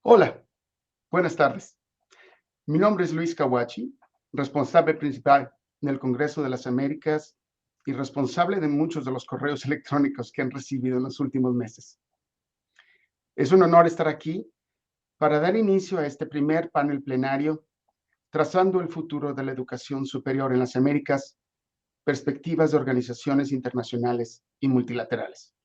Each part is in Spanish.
Hola, buenas tardes. Mi nombre es Luis Kawachi, responsable principal del Congreso de las Américas y responsable de muchos de los correos electrónicos que han recibido en los últimos meses. Es un honor estar aquí para dar inicio a este primer panel plenario, trazando el futuro de la educación superior en las Américas, perspectivas de organizaciones internacionales y multilaterales.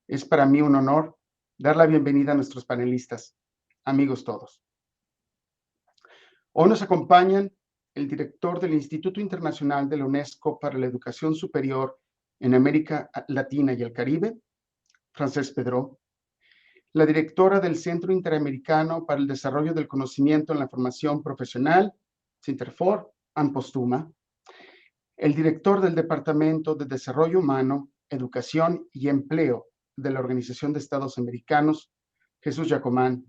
Es para mí un honor dar la bienvenida a nuestros panelistas, amigos todos. Hoy nos acompañan el director del Instituto Internacional de la UNESCO para la Educación Superior en América Latina y el Caribe, Francesc Pedró, la directora del Centro Interamericano para el Desarrollo del Conocimiento en la Formación Profesional, Cinterfor, Ann Postuma, el director del Departamento de Desarrollo Humano, Educación y Empleo de la Organización de Estados Americanos, Jesús Yacomán,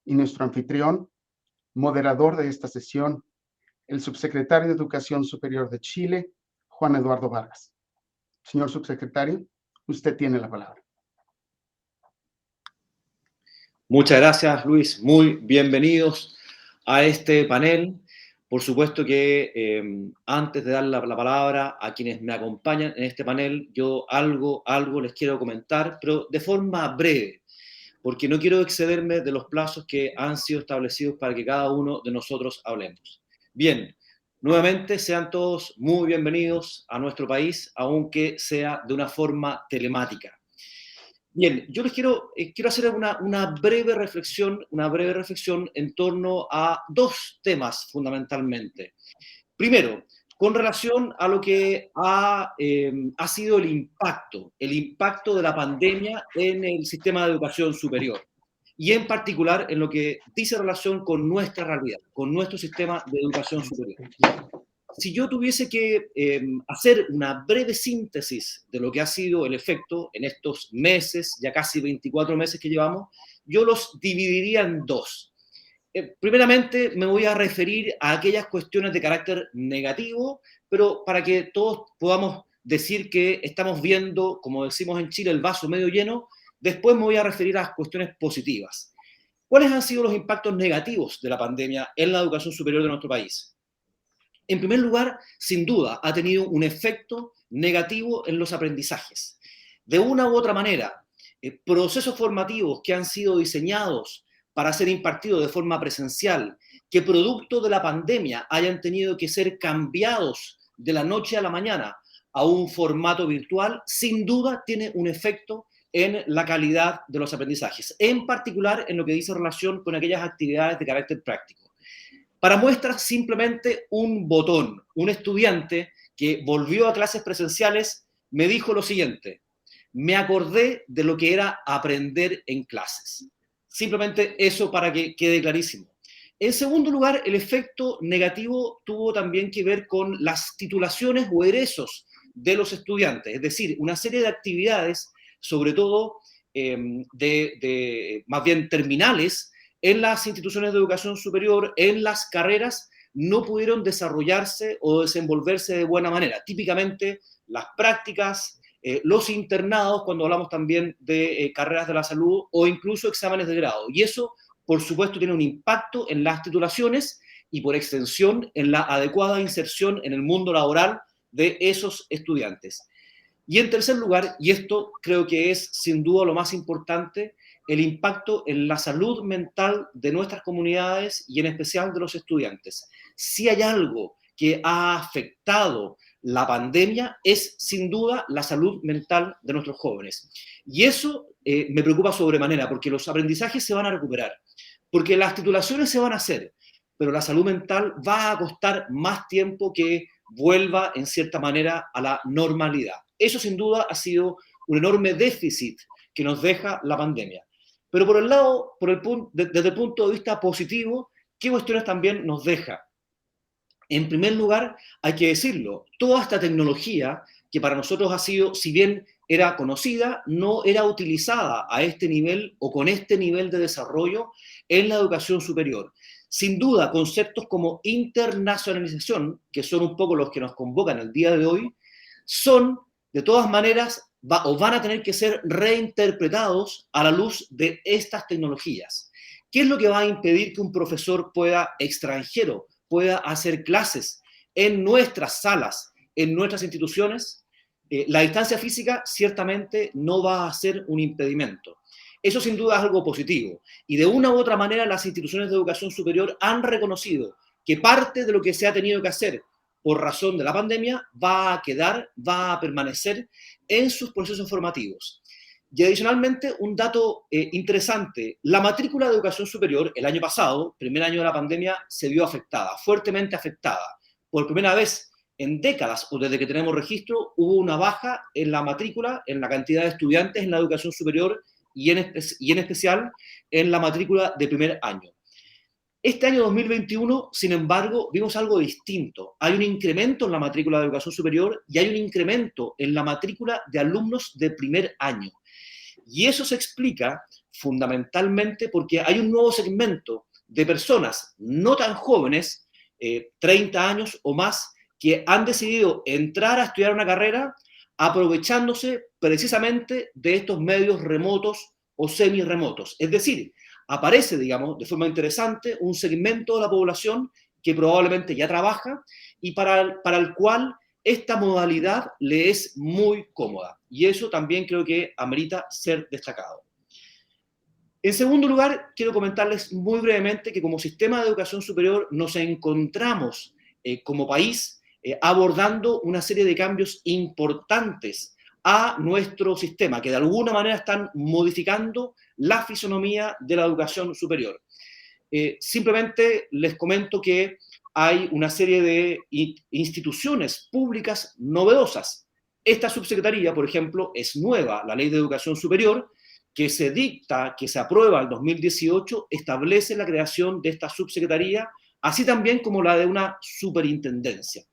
y nuestro anfitrión, moderador de esta sesión, el subsecretario de Educación Superior de Chile, Juan Eduardo Vargas. Señor subsecretario, usted tiene la palabra. Muchas gracias, Luis. Muy bienvenidos a este panel. Por supuesto que antes de dar la palabra a quienes me acompañan en este panel, yo algo les quiero comentar, pero de forma breve, porque no quiero excederme de los plazos que han sido establecidos para que cada uno de nosotros hablemos. Bien, nuevamente sean todos muy bienvenidos a nuestro país, aunque sea de una forma telemática. Bien, yo les quiero hacer una breve reflexión en torno a dos temas fundamentalmente. Primero, con relación a lo que ha sido el impacto de la pandemia en el sistema de educación superior y en particular en lo que dice relación con nuestra realidad, con nuestro sistema de educación superior. Si yo tuviese que hacer una breve síntesis de lo que ha sido el efecto en estos meses, ya casi 24 meses que llevamos, yo los dividiría en dos. Primeramente me voy a referir a aquellas cuestiones de carácter negativo, pero para que todos podamos decir que estamos viendo, como decimos en Chile, el vaso medio lleno. Después me voy a referir a las cuestiones positivas. ¿Cuáles han sido los impactos negativos de la pandemia en la educación superior de nuestro país? En primer lugar, sin duda, ha tenido un efecto negativo en los aprendizajes. De una u otra manera, procesos formativos que han sido diseñados para ser impartidos de forma presencial, que producto de la pandemia hayan tenido que ser cambiados de la noche a la mañana a un formato virtual, sin duda tiene un efecto en la calidad de los aprendizajes, en particular en lo que dice relación con aquellas actividades de carácter práctico. Para muestra, simplemente un botón. Un estudiante que volvió a clases presenciales me dijo lo siguiente: me acordé de lo que era aprender en clases. Simplemente eso para que quede clarísimo. En segundo lugar, el efecto negativo tuvo también que ver con las titulaciones o egresos de los estudiantes, es decir, una serie de actividades, sobre todo más bien terminales, en las instituciones de educación superior, en las carreras, no pudieron desarrollarse o desenvolverse de buena manera. Típicamente las prácticas, los internados, cuando hablamos también de carreras de la salud o incluso exámenes de grado. Y eso, por supuesto, tiene un impacto en las titulaciones y por extensión en la adecuada inserción en el mundo laboral de esos estudiantes. Y en tercer lugar, y esto creo que es sin duda lo más importante, el impacto en la salud mental de nuestras comunidades y en especial de los estudiantes. Si hay algo que ha afectado la pandemia es sin duda la salud mental de nuestros jóvenes. Y eso me preocupa sobremanera, porque los aprendizajes se van a recuperar, porque las titulaciones se van a hacer, pero la salud mental va a costar más tiempo que vuelva en cierta manera a la normalidad. Eso sin duda ha sido un enorme déficit que nos deja la pandemia. Pero por el lado, desde el punto de vista positivo, ¿qué cuestiones también nos deja? En primer lugar, hay que decirlo, toda esta tecnología que para nosotros ha sido, si bien era conocida, no era utilizada a este nivel o con este nivel de desarrollo en la educación superior. Sin duda, conceptos como internacionalización, que son un poco los que nos convocan el día de hoy, son, de todas maneras, van a tener que ser reinterpretados a la luz de estas tecnologías. ¿Qué es lo que va a impedir que un profesor extranjero pueda hacer clases en nuestras salas, en nuestras instituciones? La distancia física ciertamente no va a ser un impedimento. Eso sin duda es algo positivo. Y de una u otra manera las instituciones de educación superior han reconocido que parte de lo que se ha tenido que hacer por razón de la pandemia va a quedar, va a permanecer en sus procesos formativos. Y adicionalmente, un dato interesante, la matrícula de educación superior el año pasado, primer año de la pandemia, se vio afectada, fuertemente afectada. Por primera vez en décadas, o desde que tenemos registro, hubo una baja en la matrícula, en la cantidad de estudiantes en la educación superior y en especial en la matrícula de primer año. Este año 2021, sin embargo, vimos algo distinto. Hay un incremento en la matrícula de educación superior y hay un incremento en la matrícula de alumnos de primer año. Y eso se explica fundamentalmente porque hay un nuevo segmento de personas no tan jóvenes, 30 años o más, que han decidido entrar a estudiar una carrera aprovechándose precisamente de estos medios remotos o semi-remotos. Es decir, aparece, digamos, de forma interesante un segmento de la población que probablemente ya trabaja y para el cual esta modalidad le es muy cómoda. Y eso también creo que amerita ser destacado. En segundo lugar, quiero comentarles muy brevemente que como sistema de educación superior nos encontramos como país abordando una serie de cambios importantes a nuestro sistema, que de alguna manera están modificando la fisonomía de la educación superior. Simplemente les comento que hay una serie de instituciones públicas novedosas. Esta subsecretaría, por ejemplo, es nueva. La Ley de Educación Superior, que se dicta, que se aprueba en 2018, establece la creación de esta subsecretaría, así también como la de una superintendencia.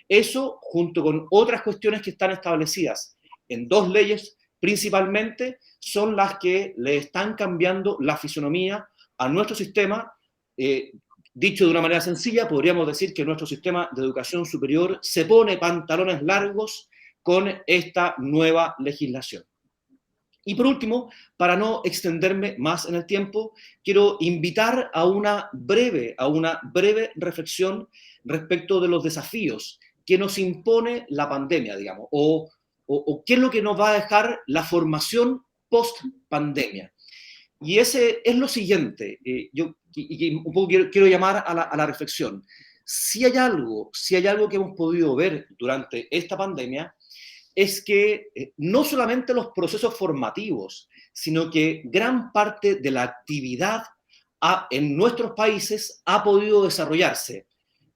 Eso, junto con otras cuestiones que están establecidas en dos leyes principalmente, son las que le están cambiando la fisonomía a nuestro sistema. Dicho de una manera sencilla, podríamos decir que nuestro sistema de educación superior se pone pantalones largos con esta nueva legislación. Y por último, para no extenderme más en el tiempo, quiero invitar a una breve reflexión respecto de los desafíos que nos impone la pandemia, digamos, o qué es lo que nos va a dejar la formación post-pandemia. Y ese es lo siguiente, yo un poco quiero llamar a la reflexión. Si hay algo que hemos podido ver durante esta pandemia, es que no solamente los procesos formativos, sino que gran parte de la actividad en nuestros países ha podido desarrollarse.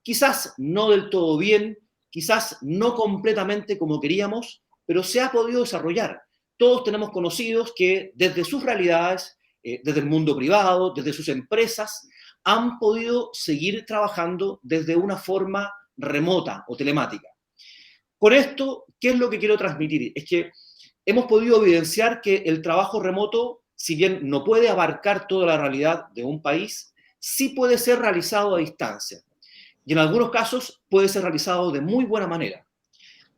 Quizás no del todo bien, quizás no completamente como queríamos, pero se ha podido desarrollar. Todos tenemos conocidos que desde sus realidades, desde el mundo privado, desde sus empresas, han podido seguir trabajando desde una forma remota o telemática. Con esto, ¿qué es lo que quiero transmitir? Es que hemos podido evidenciar que el trabajo remoto, si bien no puede abarcar toda la realidad de un país, sí puede ser realizado a distancia. Y en algunos casos puede ser realizado de muy buena manera.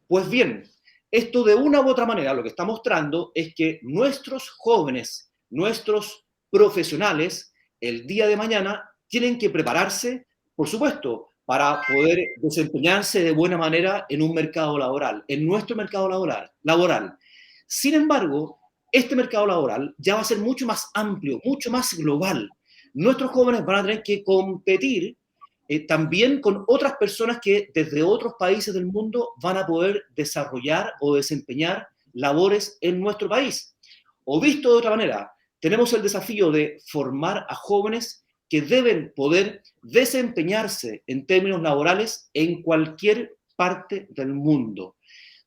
Pues bien, esto de una u otra manera lo que está mostrando es que nuestros jóvenes, nuestros profesionales, el día de mañana tienen que prepararse, por supuesto, para poder desempeñarse de buena manera en un mercado laboral, en nuestro mercado laboral. Sin embargo, este mercado laboral ya va a ser mucho más amplio, mucho más global. Nuestros jóvenes van a tener que competir también con otras personas que desde otros países del mundo van a poder desarrollar o desempeñar labores en nuestro país. O visto de otra manera, tenemos el desafío de formar a jóvenes que deben poder desempeñarse en términos laborales en cualquier parte del mundo.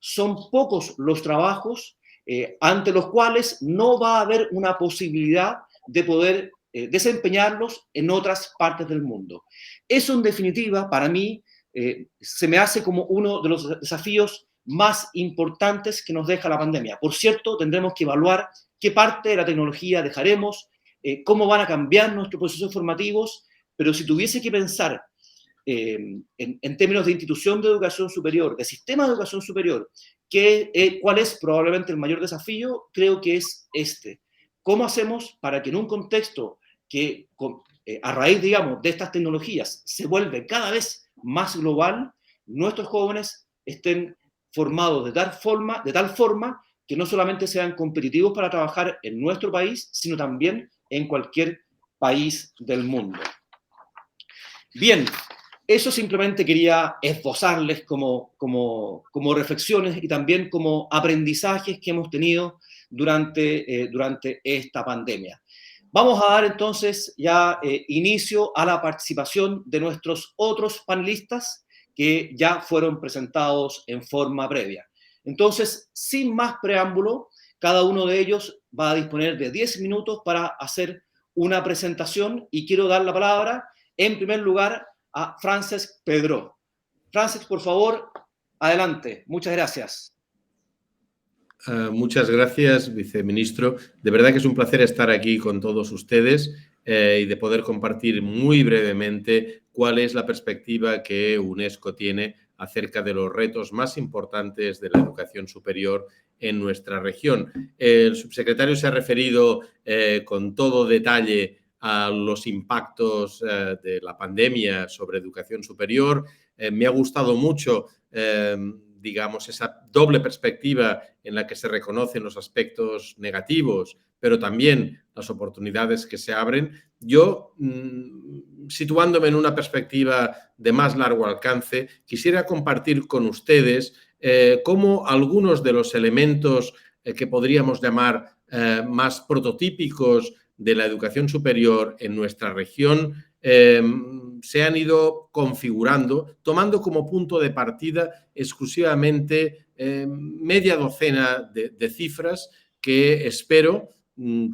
Son pocos los trabajos ante los cuales no va a haber una posibilidad de poder desempeñarlos en otras partes del mundo. Eso, en definitiva, para mí, se me hace como uno de los desafíos más importantes que nos deja la pandemia. Por cierto, tendremos que evaluar qué parte de la tecnología dejaremos, cómo van a cambiar nuestros procesos formativos, pero si tuviese que pensar en términos de institución de educación superior, de sistema de educación superior, ¿cuál es probablemente el mayor desafío? Creo que es este. ¿Cómo hacemos para que en un contexto que a raíz, digamos, de estas tecnologías se vuelve cada vez más global, nuestros jóvenes estén formados de tal forma que no solamente sean competitivos para trabajar en nuestro país, sino también en cualquier país del mundo. Bien, eso simplemente quería esbozarles como reflexiones y también como aprendizajes que hemos tenido durante esta pandemia. Vamos a dar entonces ya inicio a la participación de nuestros otros panelistas que ya fueron presentados en forma previa. Entonces, sin más preámbulo, cada uno de ellos va a disponer de 10 minutos para hacer una presentación y quiero dar la palabra, en primer lugar, a Francesc Pedró. Francesc, por favor, adelante. Muchas gracias. Muchas gracias, viceministro. De verdad que es un placer estar aquí con todos ustedes y de poder compartir muy brevemente cuál es la perspectiva que UNESCO tiene acerca de los retos más importantes de la educación superior en nuestra región. El subsecretario se ha referido con todo detalle a los impactos de la pandemia sobre educación superior. Me ha gustado mucho digamos, esa doble perspectiva en la que se reconocen los aspectos negativos, pero también las oportunidades que se abren. Yo, situándome en una perspectiva de más largo alcance, quisiera compartir con ustedes cómo algunos de los elementos que podríamos llamar más prototípicos de la educación superior en nuestra región se han ido configurando, tomando como punto de partida exclusivamente media docena de cifras que espero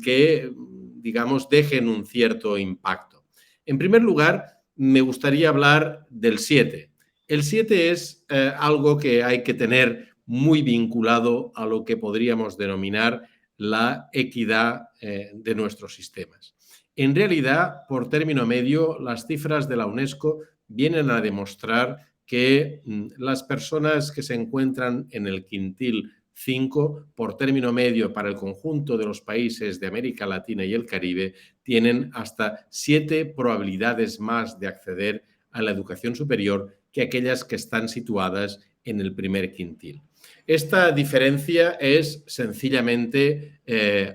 que, digamos, dejen un cierto impacto. En primer lugar, me gustaría hablar del 7. El 7 es algo que hay que tener muy vinculado a lo que podríamos denominar la equidad de nuestros sistemas. En realidad, por término medio, las cifras de la UNESCO vienen a demostrar que las personas que se encuentran en el quintil 5, por término medio para el conjunto de los países de América Latina y el Caribe, tienen hasta 7 probabilidades más de acceder a la educación superior que aquellas que están situadas en el primer quintil. Esta diferencia es sencillamente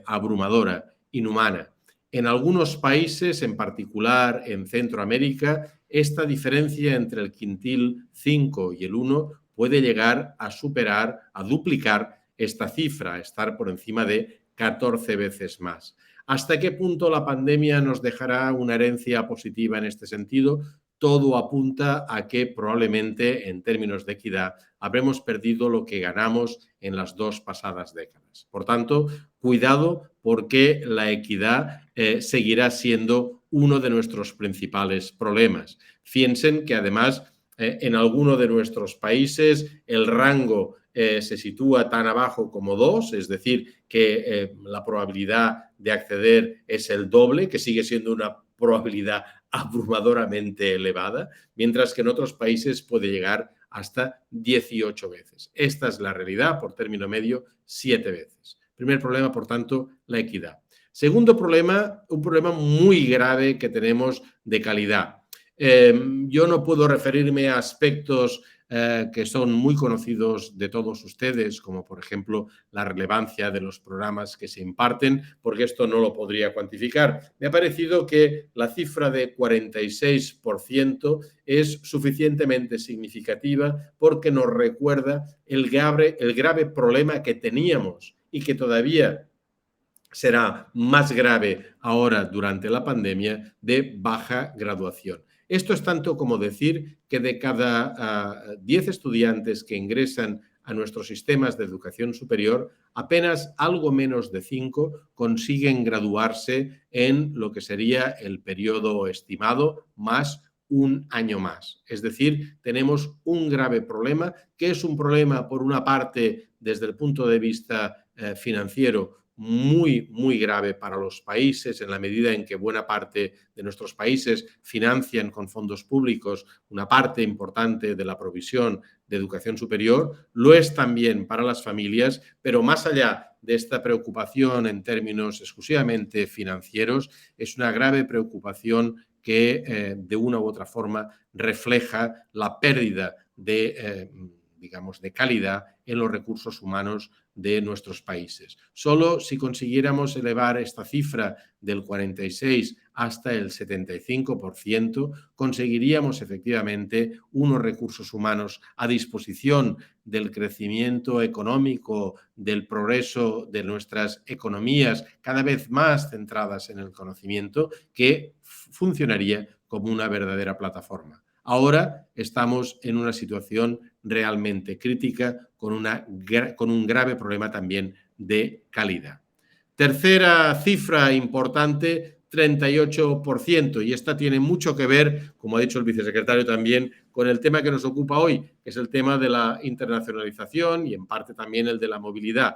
abrumadora, inhumana. En algunos países, en particular en Centroamérica, esta diferencia entre el quintil 5 y el 1 puede llegar a superar, a duplicar esta cifra, a estar por encima de 14 veces más. ¿Hasta qué punto la pandemia nos dejará una herencia positiva en este sentido? Todo apunta a que probablemente, en términos de equidad, habremos perdido lo que ganamos en las 2 pasadas décadas. Por tanto, cuidado porque la equidad seguirá siendo uno de nuestros principales problemas. Piensen que además en alguno de nuestros países el rango se sitúa tan abajo como 2, es decir, que la probabilidad de acceder es el doble, que sigue siendo una probabilidad abrumadoramente elevada, mientras que en otros países puede llegar hasta 18 veces. Esta es la realidad, por término medio, 7 veces. Primer problema, por tanto, la equidad. Segundo problema, un problema muy grave que tenemos de calidad. Yo no puedo referirme a aspectos que son muy conocidos de todos ustedes, como por ejemplo la relevancia de los programas que se imparten, porque esto no lo podría cuantificar. Me ha parecido que la cifra de 46% es suficientemente significativa porque nos recuerda el grave problema que teníamos y que todavía será más grave ahora durante la pandemia de baja graduación. Esto es tanto como decir que de cada 10 estudiantes que ingresan a nuestros sistemas de educación superior, apenas algo menos de 5 consiguen graduarse en lo que sería el periodo estimado más un año más. Es decir, tenemos un grave problema, que es un problema, por una parte, desde el punto de vista financiero, muy, muy grave para los países en la medida en que buena parte de nuestros países financian con fondos públicos una parte importante de la provisión de educación superior. Lo es también para las familias, pero más allá de esta preocupación en términos exclusivamente financieros, es una grave preocupación que de una u otra forma refleja la pérdida de calidad en los recursos humanos de nuestros países. Solo si consiguiéramos elevar esta cifra del 46 hasta el 75%, conseguiríamos efectivamente unos recursos humanos a disposición del crecimiento económico, del progreso de nuestras economías cada vez más centradas en el conocimiento, que funcionaría como una verdadera plataforma. Ahora estamos en una situación realmente crítica con un grave problema también de calidad. Tercera cifra importante, 38%, y esta tiene mucho que ver, como ha dicho el vicesecretario también, con el tema que nos ocupa hoy, que es el tema de la internacionalización y en parte también el de la movilidad.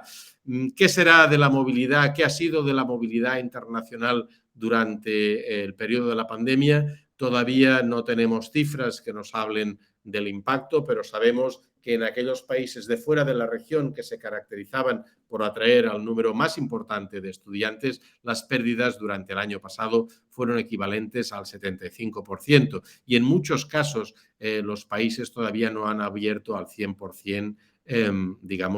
¿Qué será de la movilidad? ¿Qué ha sido de la movilidad internacional durante el periodo de la pandemia? Todavía no tenemos cifras que nos hablen del impacto, pero sabemos que en aquellos países de fuera de la región que se caracterizaban por atraer al número más importante de estudiantes, las pérdidas durante el año pasado fueron equivalentes al 75%. Y en muchos casos los países todavía no han abierto al 100%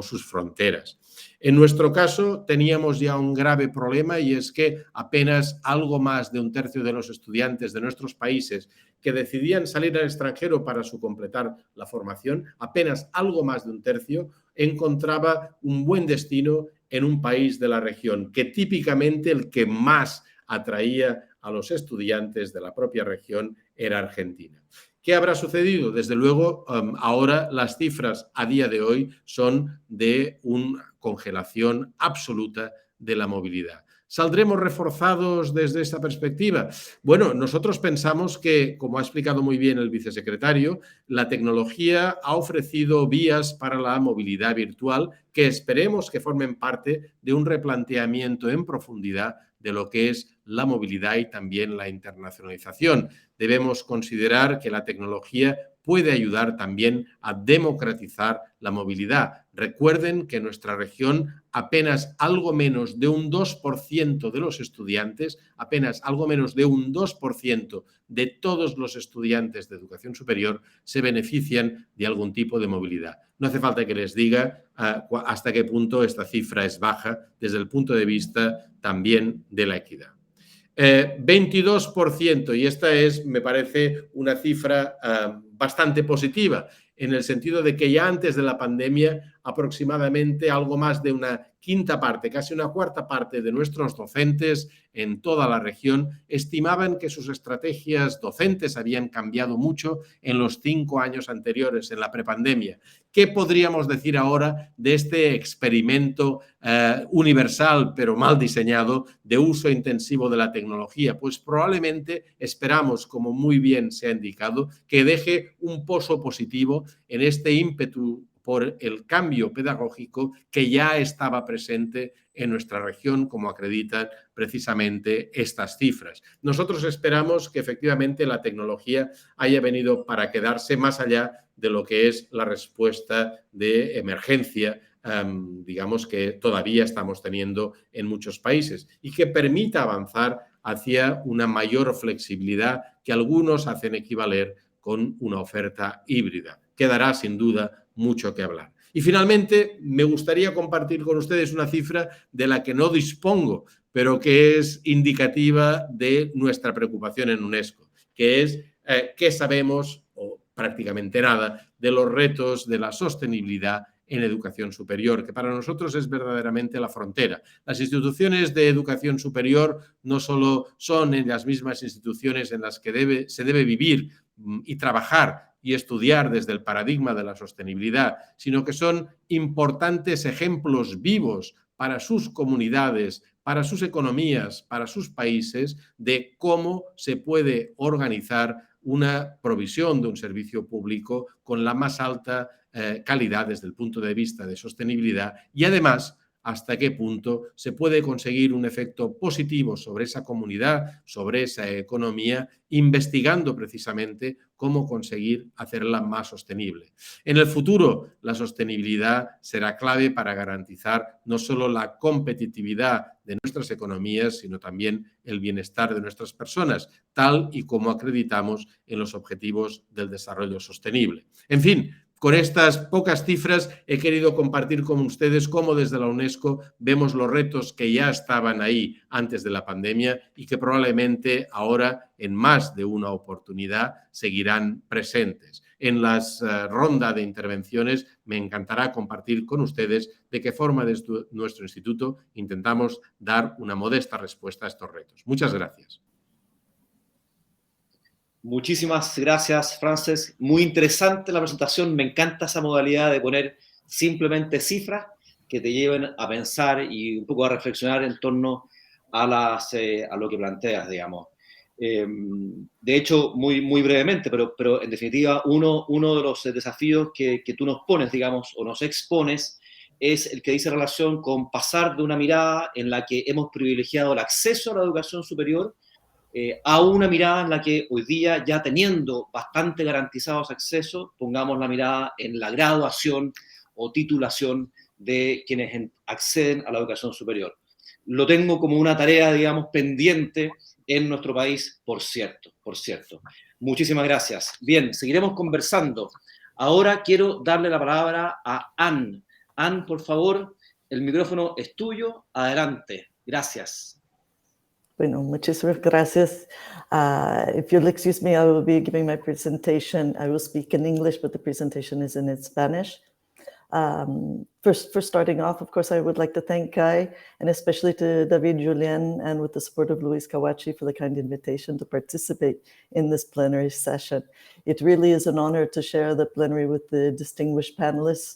sus fronteras. En nuestro caso teníamos ya un grave problema y es que apenas algo más de un tercio de los estudiantes de nuestros países que decidían salir al extranjero para completar la formación, apenas algo más de un tercio encontraba un buen destino en un país de la región, que típicamente el que más atraía a los estudiantes de la propia región era Argentina. ¿Qué habrá sucedido? Desde luego, ahora las cifras a día de hoy son de una congelación absoluta de la movilidad. ¿Saldremos reforzados desde esta perspectiva? Bueno, nosotros pensamos que, como ha explicado muy bien el vicesecretario, la tecnología ha ofrecido vías para la movilidad virtual que esperemos que formen parte de un replanteamiento en profundidad de lo que es la movilidad y también la internacionalización. Debemos considerar que la tecnología puede ayudar también a democratizar la movilidad. Recuerden que en nuestra región apenas algo menos de un 2% de los estudiantes, apenas algo menos de un 2% de todos los estudiantes de educación superior se benefician de algún tipo de movilidad. No hace falta que les diga hasta qué punto esta cifra es baja desde el punto de vista también de la equidad. 22%, y esta es, me parece, una cifra bastante positiva, en el sentido de que ya antes de la pandemia aproximadamente algo más de una quinta parte, casi una cuarta parte de nuestros docentes en toda la región estimaban que sus estrategias docentes habían cambiado mucho en los 5 años anteriores, en la prepandemia. ¿Qué podríamos decir ahora de este experimento universal pero mal diseñado de uso intensivo de la tecnología? Pues probablemente esperamos, como muy bien se ha indicado, que deje un pozo positivo en este ímpetu por el cambio pedagógico que ya estaba presente en nuestra región, como acreditan precisamente estas cifras. Nosotros esperamos que efectivamente la tecnología haya venido para quedarse más allá de lo que es la respuesta de emergencia, que todavía estamos teniendo en muchos países y que permita avanzar hacia una mayor flexibilidad que algunos hacen equivaler con una oferta híbrida. Quedará sin duda mucho que hablar. Y finalmente, me gustaría compartir con ustedes una cifra de la que no dispongo, pero que es indicativa de nuestra preocupación en UNESCO, que es qué sabemos, o prácticamente nada, de los retos de la sostenibilidad en educación superior, que para nosotros es verdaderamente la frontera. Las instituciones de educación superior no solo son en las mismas instituciones en las que se debe vivir y trabajar y estudiar desde el paradigma de la sostenibilidad, sino que son importantes ejemplos vivos para sus comunidades, para sus economías, para sus países, de cómo se puede organizar una provisión de un servicio público con la más alta calidad desde el punto de vista de sostenibilidad y además hasta qué punto se puede conseguir un efecto positivo sobre esa comunidad, sobre esa economía, investigando precisamente cómo conseguir hacerla más sostenible. En el futuro, la sostenibilidad será clave para garantizar no solo la competitividad de nuestras economías, sino también el bienestar de nuestras personas, tal y como acreditamos en los Objetivos del Desarrollo Sostenible. En fin, con estas pocas cifras he querido compartir con ustedes cómo desde la UNESCO vemos los retos que ya estaban ahí antes de la pandemia y que probablemente ahora en más de una oportunidad seguirán presentes. En las ronda de intervenciones me encantará compartir con ustedes de qué forma desde nuestro instituto intentamos dar una modesta respuesta a estos retos. Muchas gracias. Muchísimas gracias, Frances. Muy interesante la presentación. Me encanta esa modalidad de poner simplemente cifras que te lleven a pensar y un poco a reflexionar en torno a lo que planteas, digamos. De hecho, muy brevemente, pero en definitiva, uno de los desafíos que tú nos pones, digamos, o nos expones, es el que dice relación con pasar de una mirada en la que hemos privilegiado el acceso a la educación superior a una mirada en la que hoy día, ya teniendo bastante garantizados accesos, pongamos la mirada en la graduación o titulación de quienes acceden a la educación superior. Lo tengo como una tarea, digamos, pendiente en nuestro país, por cierto. Muchísimas gracias. Bien, seguiremos conversando. Ahora quiero darle la palabra a Anne. Anne, por favor, el micrófono es tuyo. Adelante. Gracias. Bueno, muchísimas gracias. If you'll excuse me, I will be giving my presentation. I will speak in English, but the presentation is in Spanish. First starting off, of course, I would like to thank Kai, and especially to David Julien, and with the support of Luis Kawachi, for the kind invitation to participate in this plenary session. It really is an honor to share the plenary with the distinguished panelists,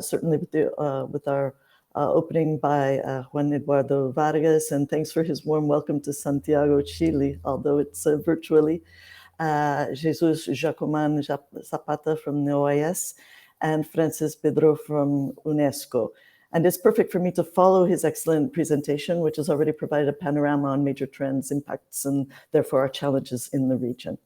certainly with our opening by Juan Eduardo Vargas, and thanks for his warm welcome to Santiago, Chile, although it's virtually. Jesus Jacoman Zapata from the OIS, and Francis Pedro from UNESCO. And it's perfect for me to follow his excellent presentation, which has already provided a panorama on major trends, impacts, and therefore our challenges in the region.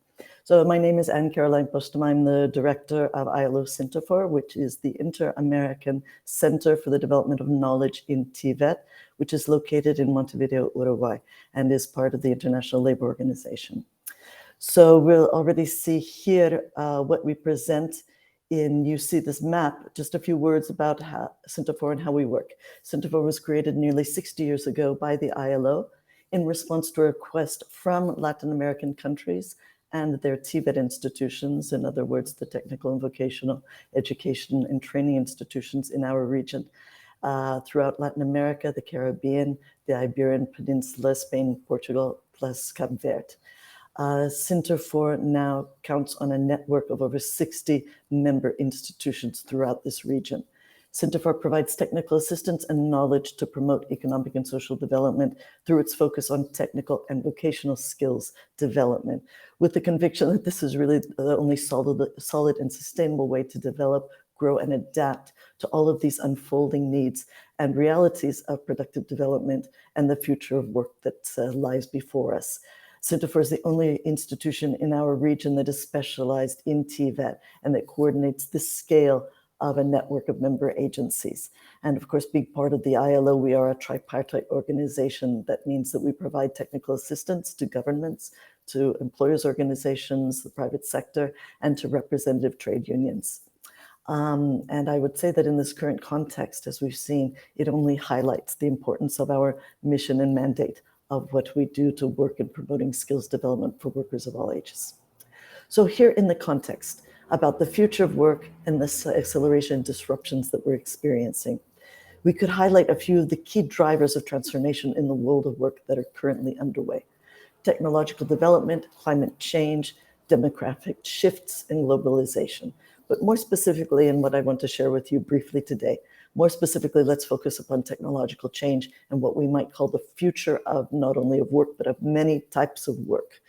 So my name is Anne-Caroline Postma. I'm the director of ILO Sintafor, which is the Inter-American Center for the Development of Knowledge in TVET, which is located in Montevideo, Uruguay, and is part of the International Labour Organization. So we'll already see here what we present you see this map, just a few words about Sintafor and how we work. Sintafor was created nearly 60 years ago by the ILO in response to a request from Latin American countries and their TVET institutions, in other words, the technical and vocational education and training institutions in our region. Throughout Latin America, the Caribbean, the Iberian Peninsula, Spain, Portugal, plus Cape Verde. Sintafor now counts on a network of over 60 member institutions throughout this region. Sintafor provides technical assistance and knowledge to promote economic and social development through its focus on technical and vocational skills development, with the conviction that this is really the only solid and sustainable way to develop, grow, and adapt to all of these unfolding needs and realities of productive development and the future of work that lies before us. Sintafor is the only institution in our region that is specialized in TVET and that coordinates the scale of a network of member agencies. And of course, being part of the ILO, we are a tripartite organization. That means that we provide technical assistance to governments, to employers' organizations, the private sector, and to representative trade unions. And I would say that in this current context, as we've seen, it only highlights the importance of our mission and mandate of what we do to work in promoting skills development for workers of all ages. So here in the context about the future of work and the acceleration and disruptions that we're experiencing, we could highlight a few of the key drivers of transformation in the world of work that are currently underway: technological development, climate change, demographic shifts, and globalization. But more specifically, and what I want to share with you briefly today, more specifically, let's focus upon technological change and what we might call the future of not only of work, but of many types of work,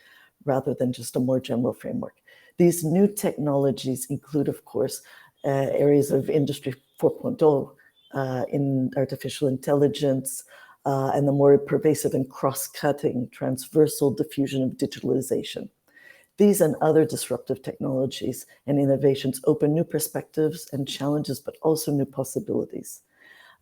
rather than just a more general framework. These new technologies include, of course, areas of Industry 4.0, in artificial intelligence, and the more pervasive and cross-cutting transversal diffusion of digitalization. These and other disruptive technologies and innovations open new perspectives and challenges, but also new possibilities.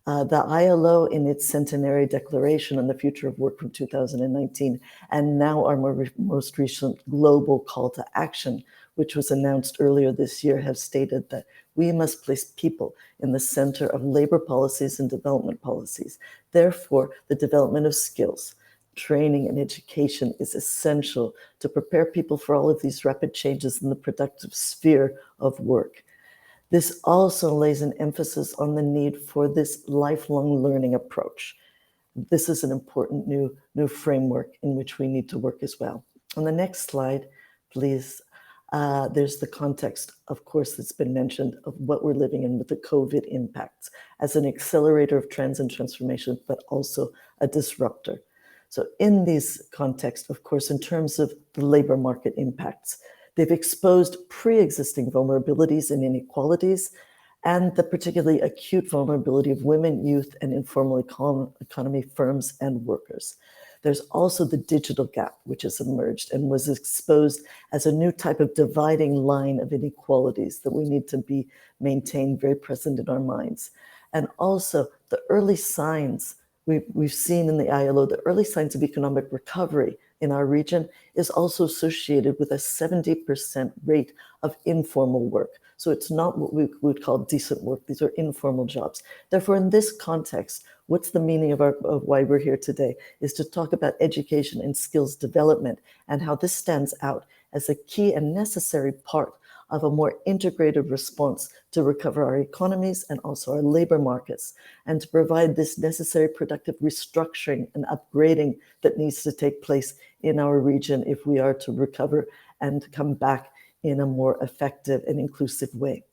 The ILO, in its centenary declaration on the future of work from 2019, and now our most recent global call to action, which was announced earlier this year, have stated that we must place people in the center of labor policies and development policies. Therefore, the development of skills, training, and education is essential to prepare people for all of these rapid changes in the productive sphere of work. This also lays an emphasis on the need for this lifelong learning approach. This is an important new framework in which we need to work as well. On the next slide, please, there's the context, of course, that's been mentioned of what we're living in with the COVID impacts as an accelerator of trends and transformation, but also a disruptor. So in these contexts, of course, in terms of the labor market impacts, they've exposed pre-existing vulnerabilities and inequalities, and the particularly acute vulnerability of women, youth, and informal economy firms and workers. There's also the digital gap, which has emerged and was exposed as a new type of dividing line of inequalities that we need to be maintained, very present in our minds. And also the early signs we've seen in the ILO, the early signs of economic recovery in our region is also associated with a 70% rate of informal work. So it's not what we would call decent work. These are informal jobs. Therefore, in this context, what's the meaning of why we're here today is to talk about education and skills development and how this stands out as a key and necessary part of a more integrated response to recover our economies and also our labor markets, and to provide this necessary productive restructuring and upgrading that needs to take place in our region if we are to recover and come back in a more effective and inclusive way.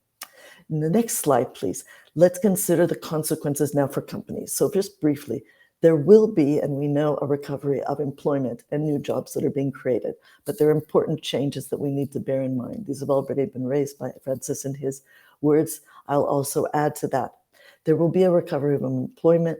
In the next slide, please, let's consider the consequences now for companies. So just briefly, there will be, and we know, a recovery of employment and new jobs that are being created, but there are important changes that we need to bear in mind. These have already been raised by Francis in his words. I'll also add to that. There will be a recovery of employment.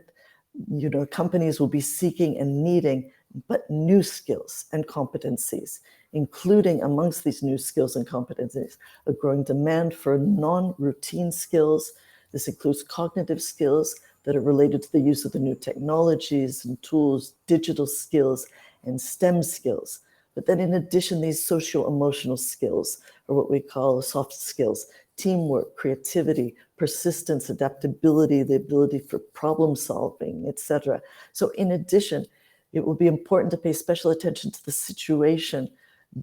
Companies will be seeking and needing but new skills and competencies, including amongst these new skills and competencies, a growing demand for non-routine skills. This includes cognitive skills that are related to the use of the new technologies and tools, digital skills, and STEM skills. But then in addition, these social-emotional skills are what we call soft skills: teamwork, creativity, persistence, adaptability, the ability for problem solving, etc. So in addition, it will be important to pay special attention to the situation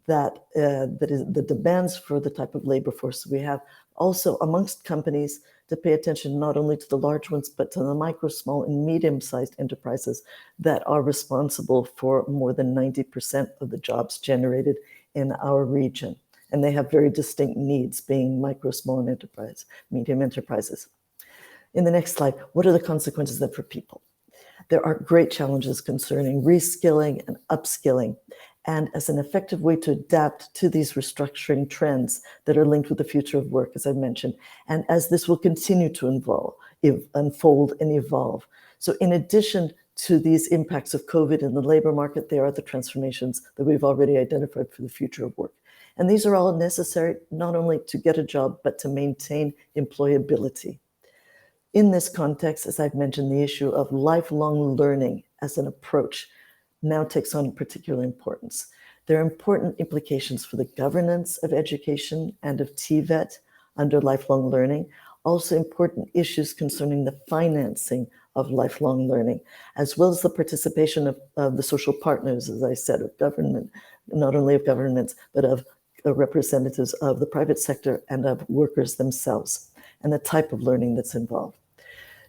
that is the demands for the type of labor force we have. Also amongst companies, to pay attention not only to the large ones, but to the micro, small, and medium-sized enterprises that are responsible for more than 90% of the jobs generated in our region. And they have very distinct needs, being micro, small, and medium enterprises. In the next slide, what are the consequences then for people? There are great challenges concerning reskilling and upskilling, and as an effective way to adapt to these restructuring trends that are linked with the future of work, as I mentioned, and as this will continue to unfold and evolve. So in addition to these impacts of COVID in the labor market, there are the transformations that we've already identified for the future of work. And these are all necessary not only to get a job, but to maintain employability. In this context, as I've mentioned, the issue of lifelong learning as an approach now takes on particular importance. There are important implications for the governance of education and of TVET under lifelong learning, also important issues concerning the financing of lifelong learning, as well as the participation of the social partners, as I said, of government, not only of governments, but of representatives of the private sector and of workers themselves, and the type of learning that's involved.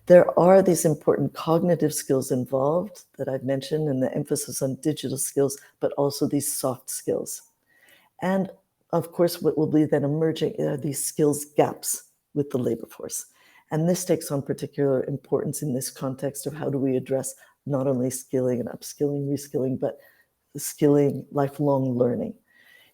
There are these important cognitive skills involved that I've mentioned, and the emphasis on digital skills, but also these soft skills. And of course, what will be then emerging are these skills gaps with the labor force. And this takes on particular importance in this context of how do we address not only skilling and upskilling, reskilling, but skilling, lifelong learning.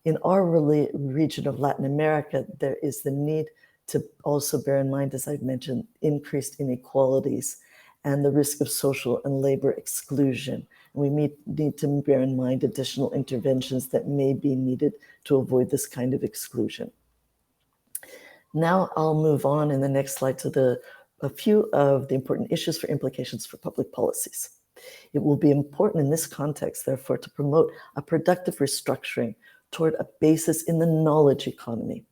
In our region of Latin America, there is the need to also bear in mind, as I've mentioned, increased inequalities and the risk of social and labor exclusion. We need to bear in mind additional interventions that may be needed to avoid this kind of exclusion. Now I'll move on in the next slide to a few of the important issues for implications for public policies. It will be important in this context, therefore, to promote a productive restructuring toward a basis in the knowledge economy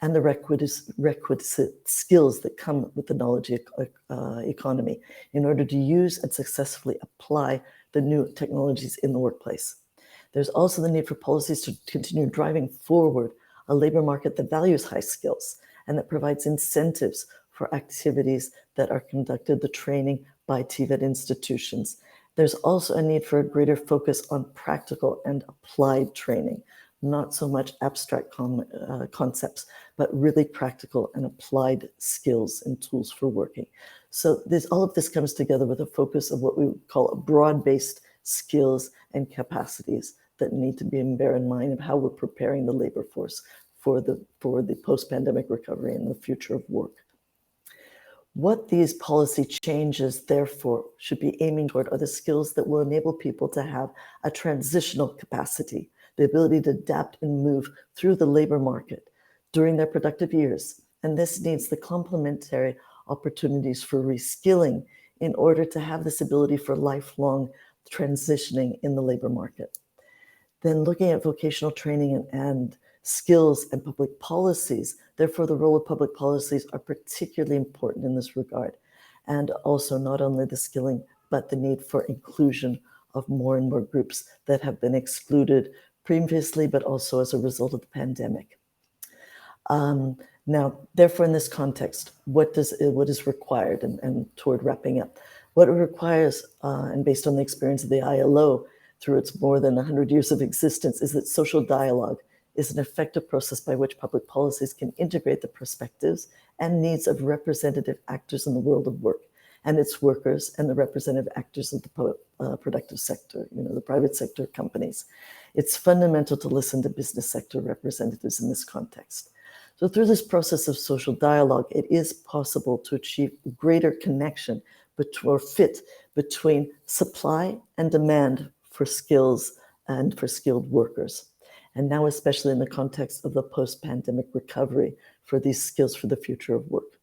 and the requisite skills that come with the knowledge economy in order to use and successfully apply the new technologies in the workplace. There's also the need for policies to continue driving forward a labor market that values high skills and that provides incentives for activities that are conducted, the training by TVET institutions. There's also a need for a greater focus on practical and applied training, not so much abstract concepts, but really practical and applied skills and tools for working. So all of this comes together with a focus of what we would call broad-based skills and capacities that need to be bear in mind of how we're preparing the labor force for the post-pandemic recovery and the future of work. What these policy changes, therefore, should be aiming toward are the skills that will enable people to have a transitional capacity, the ability to adapt and move through the labor market during their productive years. And this needs the complementary opportunities for reskilling in order to have this ability for lifelong transitioning in the labor market. Then looking at vocational training and skills and public policies, therefore the role of public policies are particularly important in this regard. And also not only the skilling, but the need for inclusion of more and more groups that have been excluded previously, but also as a result of the pandemic. Now, therefore, in this context, what is required, and toward wrapping up, what it requires, and based on the experience of the ILO through its more than 100 years of existence, is that social dialogue is an effective process by which public policies can integrate the perspectives and needs of representative actors in the world of work and its workers and the representative actors of the productive sector, the private sector companies. It's fundamental to listen to business sector representatives in this context. So through this process of social dialogue, it is possible to achieve greater connection or fit between supply and demand for skills and for skilled workers. And now, especially in the context of the post-pandemic recovery for these skills for the future of work.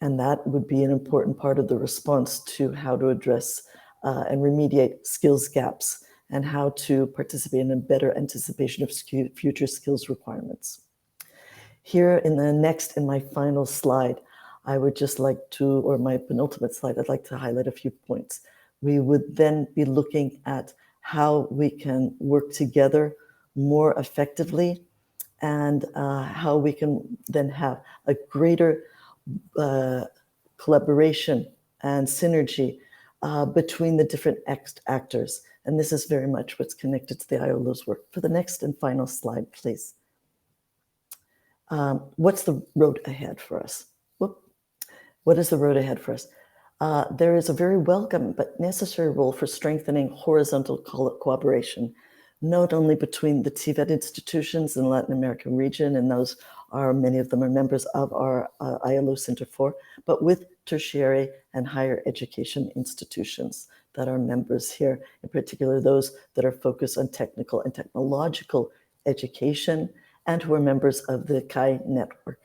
And that would be an important part of the response to how to address and remediate skills gaps and how to participate in a better anticipation of future skills requirements. Here in my final slide, I would just like to, or my penultimate slide, I'd like to highlight a few points. We would then be looking at how we can work together more effectively and how we can then have a greater collaboration and synergy between the different actors. And this is very much what's connected to the ILO's work. For the next and final slide, please. What's the road ahead for us? What is the road ahead for us? There is a very welcome but necessary role for strengthening horizontal cooperation, not only between the TVET institutions in the Latin American region, and those are, many of them are members of our ILO Center for, but with tertiary and higher education institutions that are members here, in particular those that are focused on technical and technological education and who are members of the CAI network.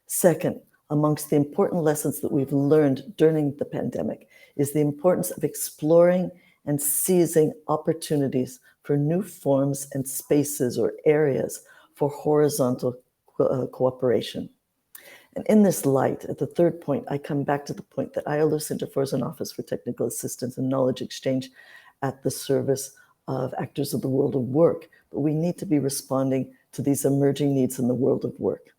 Second, amongst the important lessons that we've learned during the pandemic is the importance of exploring and seizing opportunities for new forms and spaces or areas for horizontal cooperation. And in this light, at the third point, I come back to the point that ILO Center for is an office for technical assistance and knowledge exchange at the service of actors of the world of work. But we need to be responding to these emerging needs in the world of work.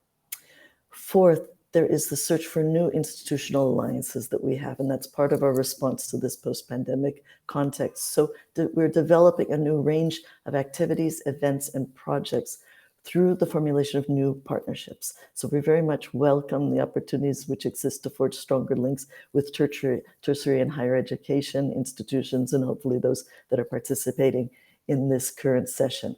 Fourth, there is the search for new institutional alliances that we have, and that's part of our response to this post-pandemic context. So we're developing a new range of activities, events, and projects through the formulation of new partnerships. So we very much welcome the opportunities which exist to forge stronger links with tertiary and higher education institutions, and hopefully those that are participating in this current session.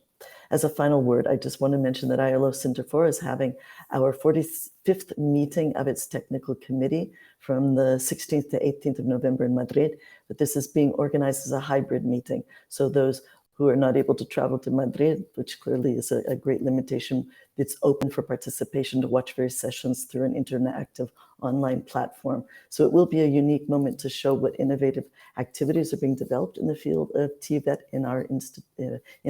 as a final word, I just want to mention that ILO Center 4 is having our 45th meeting of its technical committee from the 16th to 18th of November in Madrid, but this is being organized as a hybrid meeting. So those who are not able to travel to Madrid, which clearly is a great limitation, it's open for participation to watch various sessions through an interactive online platform. So it will be a unique moment to show what innovative activities are being developed in the field of TVET in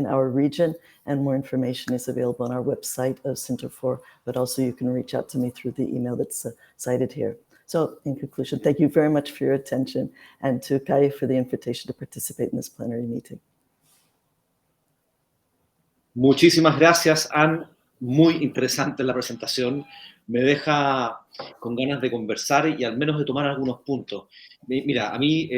our region, and more information is available on our website of Center 4, but also you can reach out to me through the email that's cited here. So in conclusion, thank you very much for your attention, and to Kai for the invitation to participate in this plenary meeting. Muchísimas gracias, Anne. Muy interesante la presentación. Me deja con ganas de conversar y al menos de tomar algunos puntos. Mira, a mí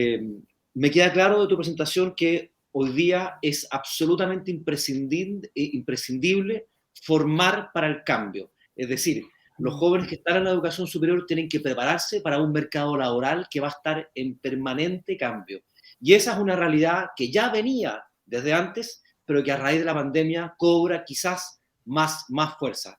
me queda claro de tu presentación que hoy día es absolutamente imprescindible formar para el cambio. Es decir, los jóvenes que están en la educación superior tienen que prepararse para un mercado laboral que va a estar en permanente cambio. Y esa es una realidad que ya venía desde antes, pero que a raíz de la pandemia cobra quizás más fuerza.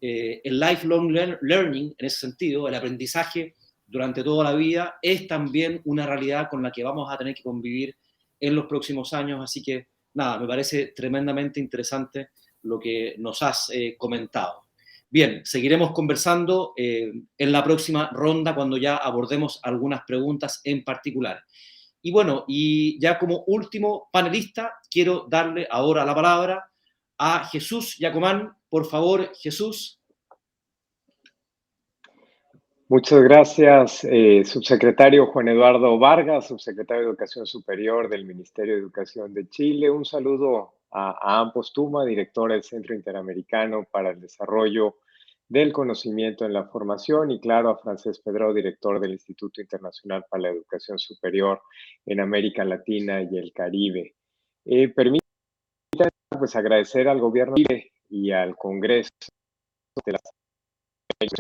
El lifelong learning, en ese sentido, el aprendizaje durante toda la vida, es también una realidad con la que vamos a tener que convivir en los próximos años. Así que, nada, me parece tremendamente interesante lo que nos has comentado. Bien, seguiremos conversando en la próxima ronda cuando ya abordemos algunas preguntas en particular. Y bueno, y ya como último panelista, quiero darle ahora la palabra a Jesús Yacomán. Por favor, Jesús. Muchas gracias, subsecretario Juan Eduardo Vargas, subsecretario de Educación Superior del Ministerio de Educación de Chile. Un saludo a Anne Postuma, directora del Centro Interamericano para el Desarrollo del Conocimiento en la Formación, y claro, a Francesc Pedró, director del Instituto Internacional para la Educación Superior en América Latina y el Caribe. Permítanme pues agradecer al gobierno de Chile y al Congreso de la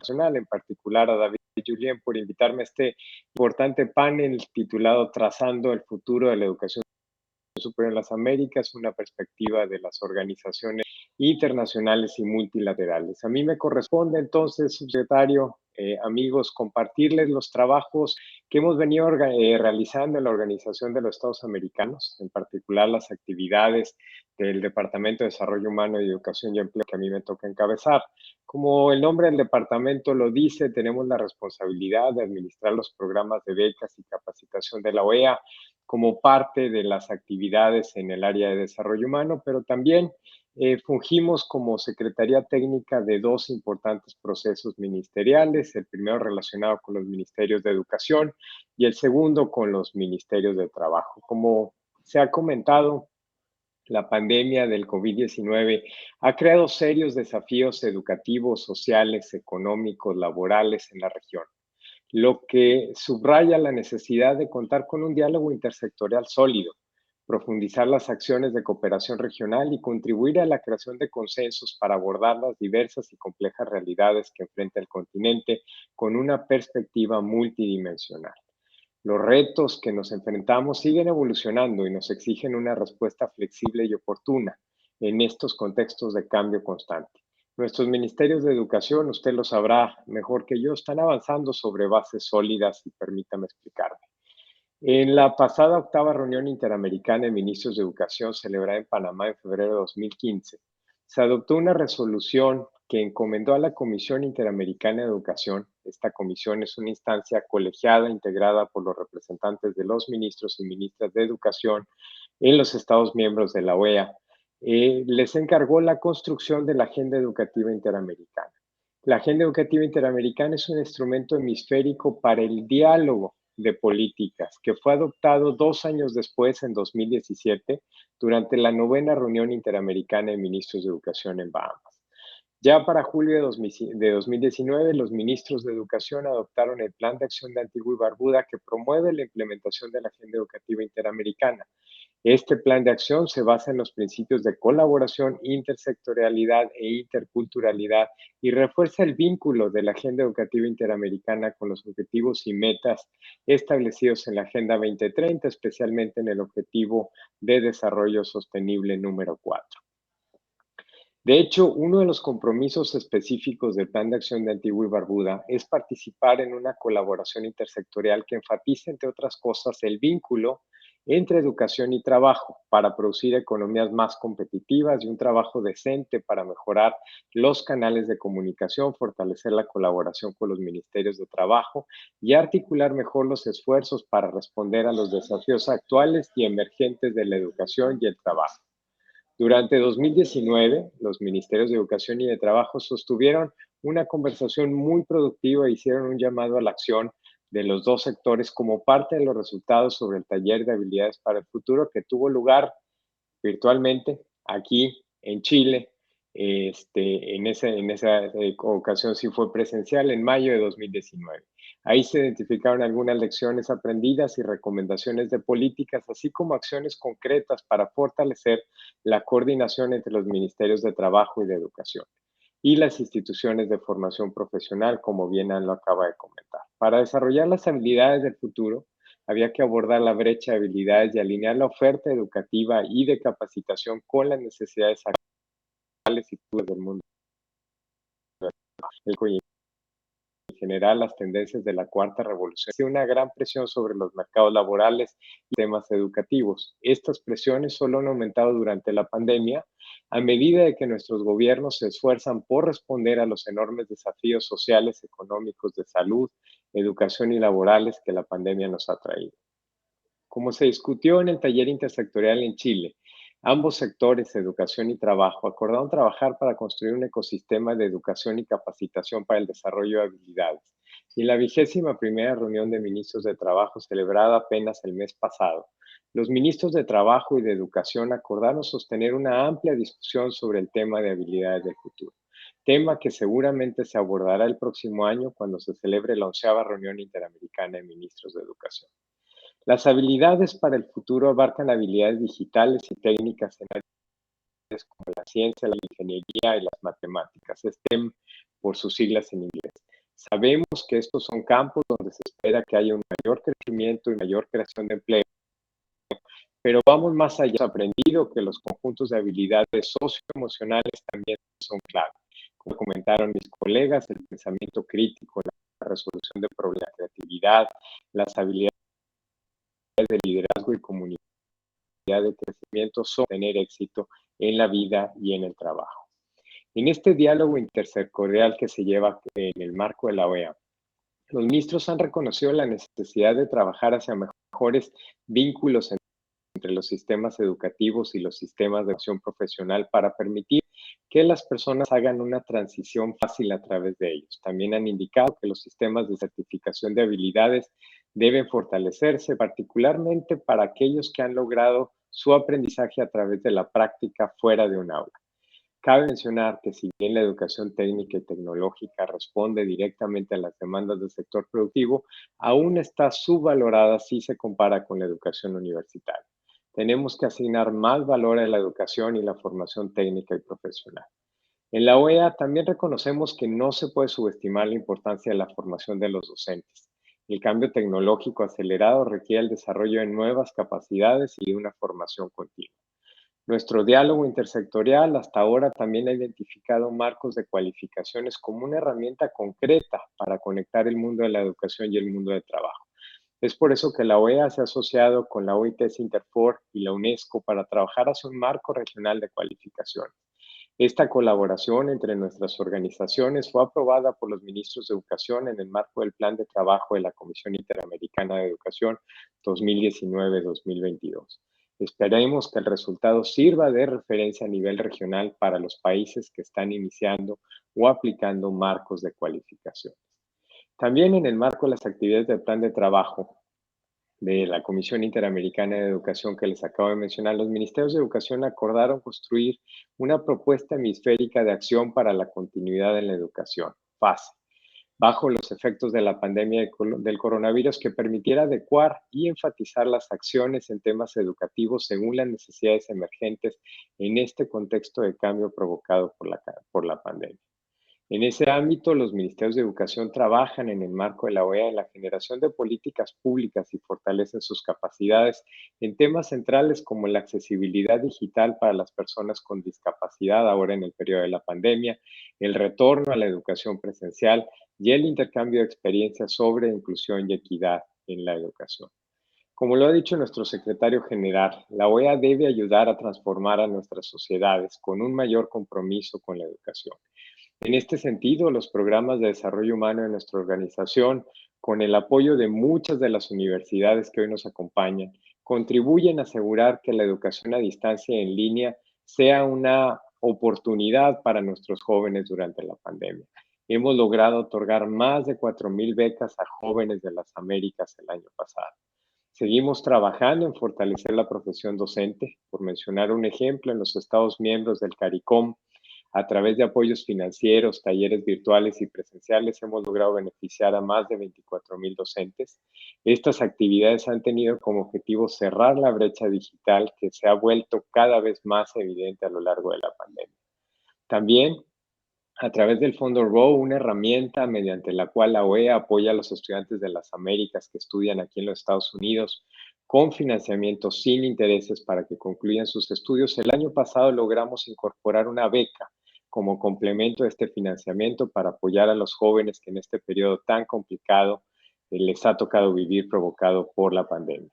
Nacional, en particular a David Julien, por invitarme a este importante panel titulado Trazando el futuro de la educación superior en las Américas, una perspectiva de las organizaciones internacionales y multilaterales. A mí me corresponde entonces, subsecretario, amigos, compartirles los trabajos que hemos venido realizando en la Organización de los Estados Americanos, en particular las actividades del Departamento de Desarrollo Humano y Educación y Empleo que a mí me toca encabezar. Como el nombre del departamento lo dice, tenemos la responsabilidad de administrar los programas de becas y capacitación de la OEA como parte de las actividades en el área de desarrollo humano, pero también fungimos como Secretaría Técnica de dos importantes procesos ministeriales, el primero relacionado con los ministerios de Educación y el segundo con los ministerios de Trabajo. Como se ha comentado, la pandemia del COVID-19 ha creado serios desafíos educativos, sociales, económicos, laborales en la región, lo que subraya la necesidad de contar con un diálogo intersectorial sólido, profundizar las acciones de cooperación regional y contribuir a la creación de consensos para abordar las diversas y complejas realidades que enfrenta el continente con una perspectiva multidimensional. Los retos que nos enfrentamos siguen evolucionando y nos exigen una respuesta flexible y oportuna en estos contextos de cambio constante. Nuestros ministerios de educación, usted lo sabrá mejor que yo, están avanzando sobre bases sólidas y permítame explicarme. En la pasada 8ª reunión interamericana de ministros de educación celebrada en Panamá en febrero de 2015, se adoptó una resolución que encomendó a la Comisión Interamericana de Educación. Esta comisión es una instancia colegiada integrada por los representantes de los ministros y ministras de educación en los Estados miembros de la OEA. Les encargó la construcción de la Agenda Educativa Interamericana. La Agenda Educativa Interamericana es un instrumento hemisférico para el diálogo de políticas que fue adoptado 2 años después, en 2017, durante la 9ª reunión interamericana de ministros de educación en Bahamas. Ya para julio de 2019, los ministros de educación adoptaron el Plan de Acción de Antigua y Barbuda que promueve la implementación de la Agenda Educativa Interamericana. Este plan de acción se basa en los principios de colaboración, intersectorialidad e interculturalidad y refuerza el vínculo de la Agenda Educativa Interamericana con los objetivos y metas establecidos en la Agenda 2030, especialmente en el Objetivo de Desarrollo Sostenible número 4. De hecho, uno de los compromisos específicos del Plan de Acción de Antigua y Barbuda es participar en una colaboración intersectorial que enfatice, entre otras cosas, el vínculo entre educación y trabajo para producir economías más competitivas y un trabajo decente para mejorar los canales de comunicación, fortalecer la colaboración con los ministerios de trabajo y articular mejor los esfuerzos para responder a los desafíos actuales y emergentes de la educación y el trabajo. Durante 2019, los ministerios de Educación y de Trabajo sostuvieron una conversación muy productiva e hicieron un llamado a la acción de los dos sectores como parte de los resultados sobre el taller de habilidades para el futuro que tuvo lugar virtualmente aquí en Chile. En esa ocasión sí fue presencial en mayo de 2019. Ahí se identificaron algunas lecciones aprendidas y recomendaciones de políticas, así como acciones concretas para fortalecer la coordinación entre los ministerios de Trabajo y de Educación y las instituciones de formación profesional, como bien lo acaba de comentar. Para desarrollar las habilidades del futuro, había que abordar la brecha de habilidades y alinear la oferta educativa y de capacitación con las necesidades actuales y futuras del mundo. En general, las tendencias de la cuarta revolución tienen una gran presión sobre los mercados laborales y temas educativos. Estas presiones solo han aumentado durante la pandemia a medida de que nuestros gobiernos se esfuerzan por responder a los enormes desafíos sociales, económicos, de salud, educación y laborales que la pandemia nos ha traído. Como se discutió en el taller intersectorial en Chile, ambos sectores, educación y trabajo, acordaron trabajar para construir un ecosistema de educación y capacitación para el desarrollo de habilidades. Y en la 21ª reunión de ministros de Trabajo, celebrada apenas el mes pasado, los ministros de Trabajo y de Educación acordaron sostener una amplia discusión sobre el tema de habilidades del futuro, tema que seguramente se abordará el próximo año cuando se celebre la 11ª reunión interamericana de ministros de Educación. Las habilidades para el futuro abarcan habilidades digitales y técnicas en áreas como la ciencia, la ingeniería y las matemáticas, STEM por sus siglas en inglés. Sabemos que estos son campos donde se espera que haya un mayor crecimiento y mayor creación de empleo, pero vamos más allá. Hemos aprendido que los conjuntos de habilidades socioemocionales también son clave. Como comentaron mis colegas, el pensamiento crítico, la resolución de problemas, la creatividad, las habilidades de liderazgo y comunidad de crecimiento son tener éxito en la vida y en el trabajo. En este diálogo intersectorial que se lleva en el marco de la OEA, los ministros han reconocido la necesidad de trabajar hacia mejores vínculos entre los sistemas educativos y los sistemas de educación profesional para permitir que las personas hagan una transición fácil a través de ellos. También han indicado que los sistemas de certificación de habilidades deben fortalecerse, particularmente para aquellos que han logrado su aprendizaje a través de la práctica fuera de un aula. Cabe mencionar que si bien la educación técnica y tecnológica responde directamente a las demandas del sector productivo, aún está subvalorada si se compara con la educación universitaria. Tenemos que asignar más valor a la educación y la formación técnica y profesional. En la OEA también reconocemos que no se puede subestimar la importancia de la formación de los docentes. El cambio tecnológico acelerado requiere el desarrollo de nuevas capacidades y de una formación continua. Nuestro diálogo intersectorial hasta ahora también ha identificado marcos de cualificaciones como una herramienta concreta para conectar el mundo de la educación y el mundo del trabajo. Es por eso que la OEA se ha asociado con la OIT Interfor y la UNESCO para trabajar hacia un marco regional de cualificación. Esta colaboración entre nuestras organizaciones fue aprobada por los ministros de Educación en el marco del Plan de Trabajo de la Comisión Interamericana de Educación 2019-2022. Esperemos que el resultado sirva de referencia a nivel regional para los países que están iniciando o aplicando marcos de cualificación. También en el marco de las actividades del Plan de Trabajo de la Comisión Interamericana de Educación que les acabo de mencionar, los ministerios de Educación acordaron construir una propuesta hemisférica de acción para la continuidad en la educación, FASE, bajo los efectos de la pandemia del coronavirus, que permitiera adecuar y enfatizar las acciones en temas educativos según las necesidades emergentes en este contexto de cambio provocado por la pandemia. En ese ámbito, los ministerios de educación trabajan en el marco de la OEA en la generación de políticas públicas y fortalecen sus capacidades en temas centrales como la accesibilidad digital para las personas con discapacidad ahora en el periodo de la pandemia, el retorno a la educación presencial y el intercambio de experiencias sobre inclusión y equidad en la educación. Como lo ha dicho nuestro secretario general, la OEA debe ayudar a transformar a nuestras sociedades con un mayor compromiso con la educación. En este sentido, los programas de desarrollo humano de nuestra organización, con el apoyo de muchas de las universidades que hoy nos acompañan, contribuyen a asegurar que la educación a distancia en línea sea una oportunidad para nuestros jóvenes durante la pandemia. Hemos logrado otorgar más de 4,000 becas a jóvenes de las Américas el año pasado. Seguimos trabajando en fortalecer la profesión docente, por mencionar un ejemplo, en los Estados miembros del CARICOM, a través de apoyos financieros, talleres virtuales y presenciales, hemos logrado beneficiar a más de 24,000 docentes. Estas actividades han tenido como objetivo cerrar la brecha digital que se ha vuelto cada vez más evidente a lo largo de la pandemia. También, a través del Fondo ROW, una herramienta mediante la cual la OEA apoya a los estudiantes de las Américas que estudian aquí en los Estados Unidos con financiamiento sin intereses para que concluyan sus estudios. El año pasado logramos incorporar una beca como complemento a este financiamiento para apoyar a los jóvenes que en este periodo tan complicado les ha tocado vivir provocado por la pandemia.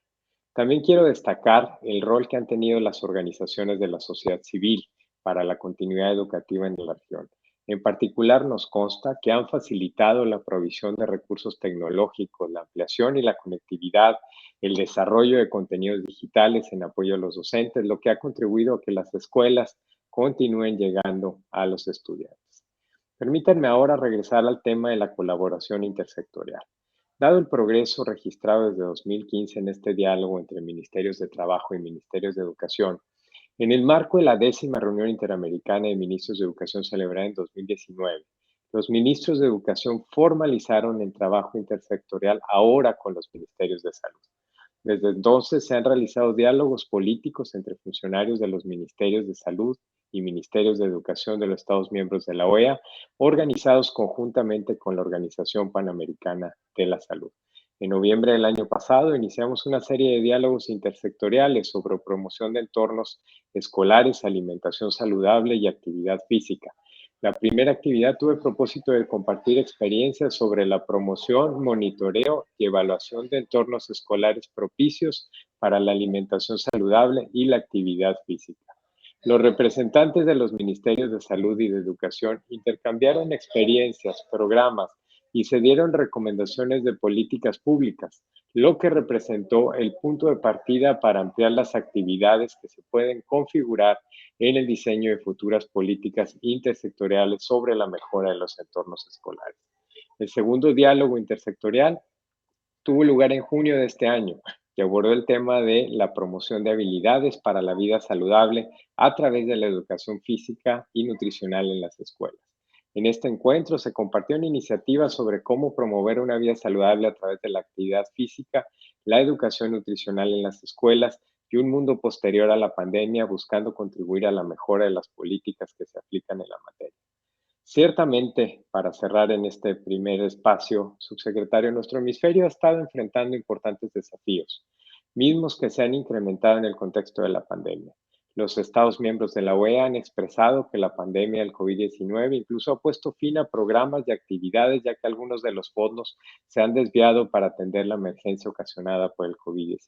También quiero destacar el rol que han tenido las organizaciones de la sociedad civil para la continuidad educativa en la región. En particular, nos consta que han facilitado la provisión de recursos tecnológicos, la ampliación y la conectividad, el desarrollo de contenidos digitales en apoyo a los docentes, lo que ha contribuido a que las escuelas continúen llegando a los estudiantes. Permítanme ahora regresar al tema de la colaboración intersectorial. Dado el progreso registrado desde 2015 en este diálogo entre ministerios de trabajo y ministerios de educación, en el marco de la 10ª reunión interamericana de ministros de educación celebrada en 2019, los ministros de educación formalizaron el trabajo intersectorial ahora con los ministerios de salud. Desde entonces se han realizado diálogos políticos entre funcionarios de los ministerios de salud y ministerios de educación de los Estados miembros de la OEA, organizados conjuntamente con la Organización Panamericana de la Salud. En noviembre del año pasado iniciamos una serie de diálogos intersectoriales sobre promoción de entornos escolares, alimentación saludable y actividad física. La primera actividad tuvo el propósito de compartir experiencias sobre la promoción, monitoreo y evaluación de entornos escolares propicios para la alimentación saludable y la actividad física. Los representantes de los ministerios de salud y de educación intercambiaron experiencias, programas y se dieron recomendaciones de políticas públicas, lo que representó el punto de partida para ampliar las actividades que se pueden configurar en el diseño de futuras políticas intersectoriales sobre la mejora de los entornos escolares. El segundo diálogo intersectorial tuvo lugar en junio de este año y abordó el tema de la promoción de habilidades para la vida saludable a través de la educación física y nutricional en las escuelas. En este encuentro se compartió una iniciativa sobre cómo promover una vida saludable a través de la actividad física, la educación nutricional en las escuelas y un mundo posterior a la pandemia buscando contribuir a la mejora de las políticas que se aplican en la materia. Ciertamente, para cerrar en este primer espacio, subsecretario, nuestro hemisferio ha estado enfrentando importantes desafíos, mismos que se han incrementado en el contexto de la pandemia. Los Estados miembros de la OEA han expresado que la pandemia del COVID-19 incluso ha puesto fin a programas y actividades, ya que algunos de los fondos se han desviado para atender la emergencia ocasionada por el COVID-19.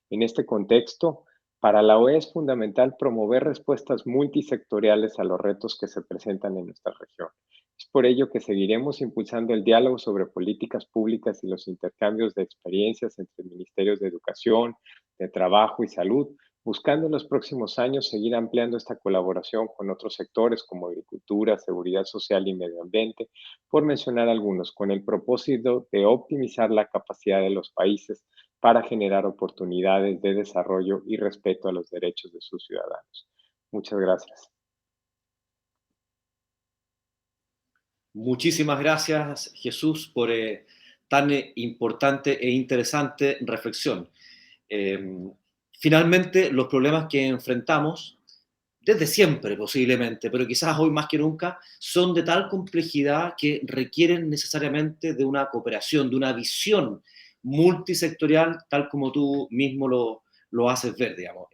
En este contexto, para la OEA es fundamental promover respuestas multisectoriales a los retos que se presentan en nuestra región. Es por ello que seguiremos impulsando el diálogo sobre políticas públicas y los intercambios de experiencias entre ministerios de educación, de trabajo y salud, buscando en los próximos años seguir ampliando esta colaboración con otros sectores como agricultura, seguridad social y medio ambiente, por mencionar algunos, con el propósito de optimizar la capacidad de los países para generar oportunidades de desarrollo y respeto a los derechos de sus ciudadanos. Muchas gracias. Muchísimas gracias, Jesús, por tan importante e interesante reflexión. Finalmente, los problemas que enfrentamos desde siempre posiblemente, pero quizás hoy más que nunca, son de tal complejidad que requieren necesariamente de una cooperación, de una visión multisectorial, tal como tú mismo lo haces ver, digamos.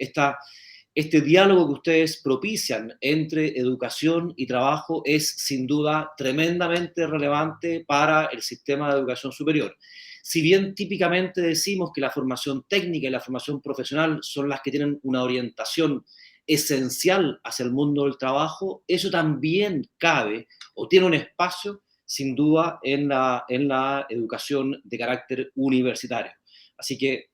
Este diálogo que ustedes propician entre educación y trabajo es sin duda tremendamente relevante para el sistema de educación superior. Si bien típicamente decimos que la formación técnica y la formación profesional son las que tienen una orientación esencial hacia el mundo del trabajo, eso también cabe o tiene un espacio sin duda en la educación de carácter universitario. Así que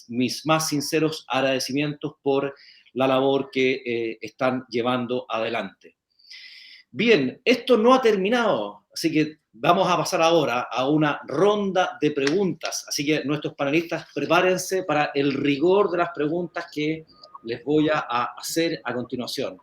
mis más sinceros agradecimientos por la labor que están llevando adelante. Bien, esto no ha terminado, así que vamos a pasar ahora a una ronda de preguntas. Así que nuestros panelistas, prepárense para el rigor de las preguntas que les voy a hacer a continuación.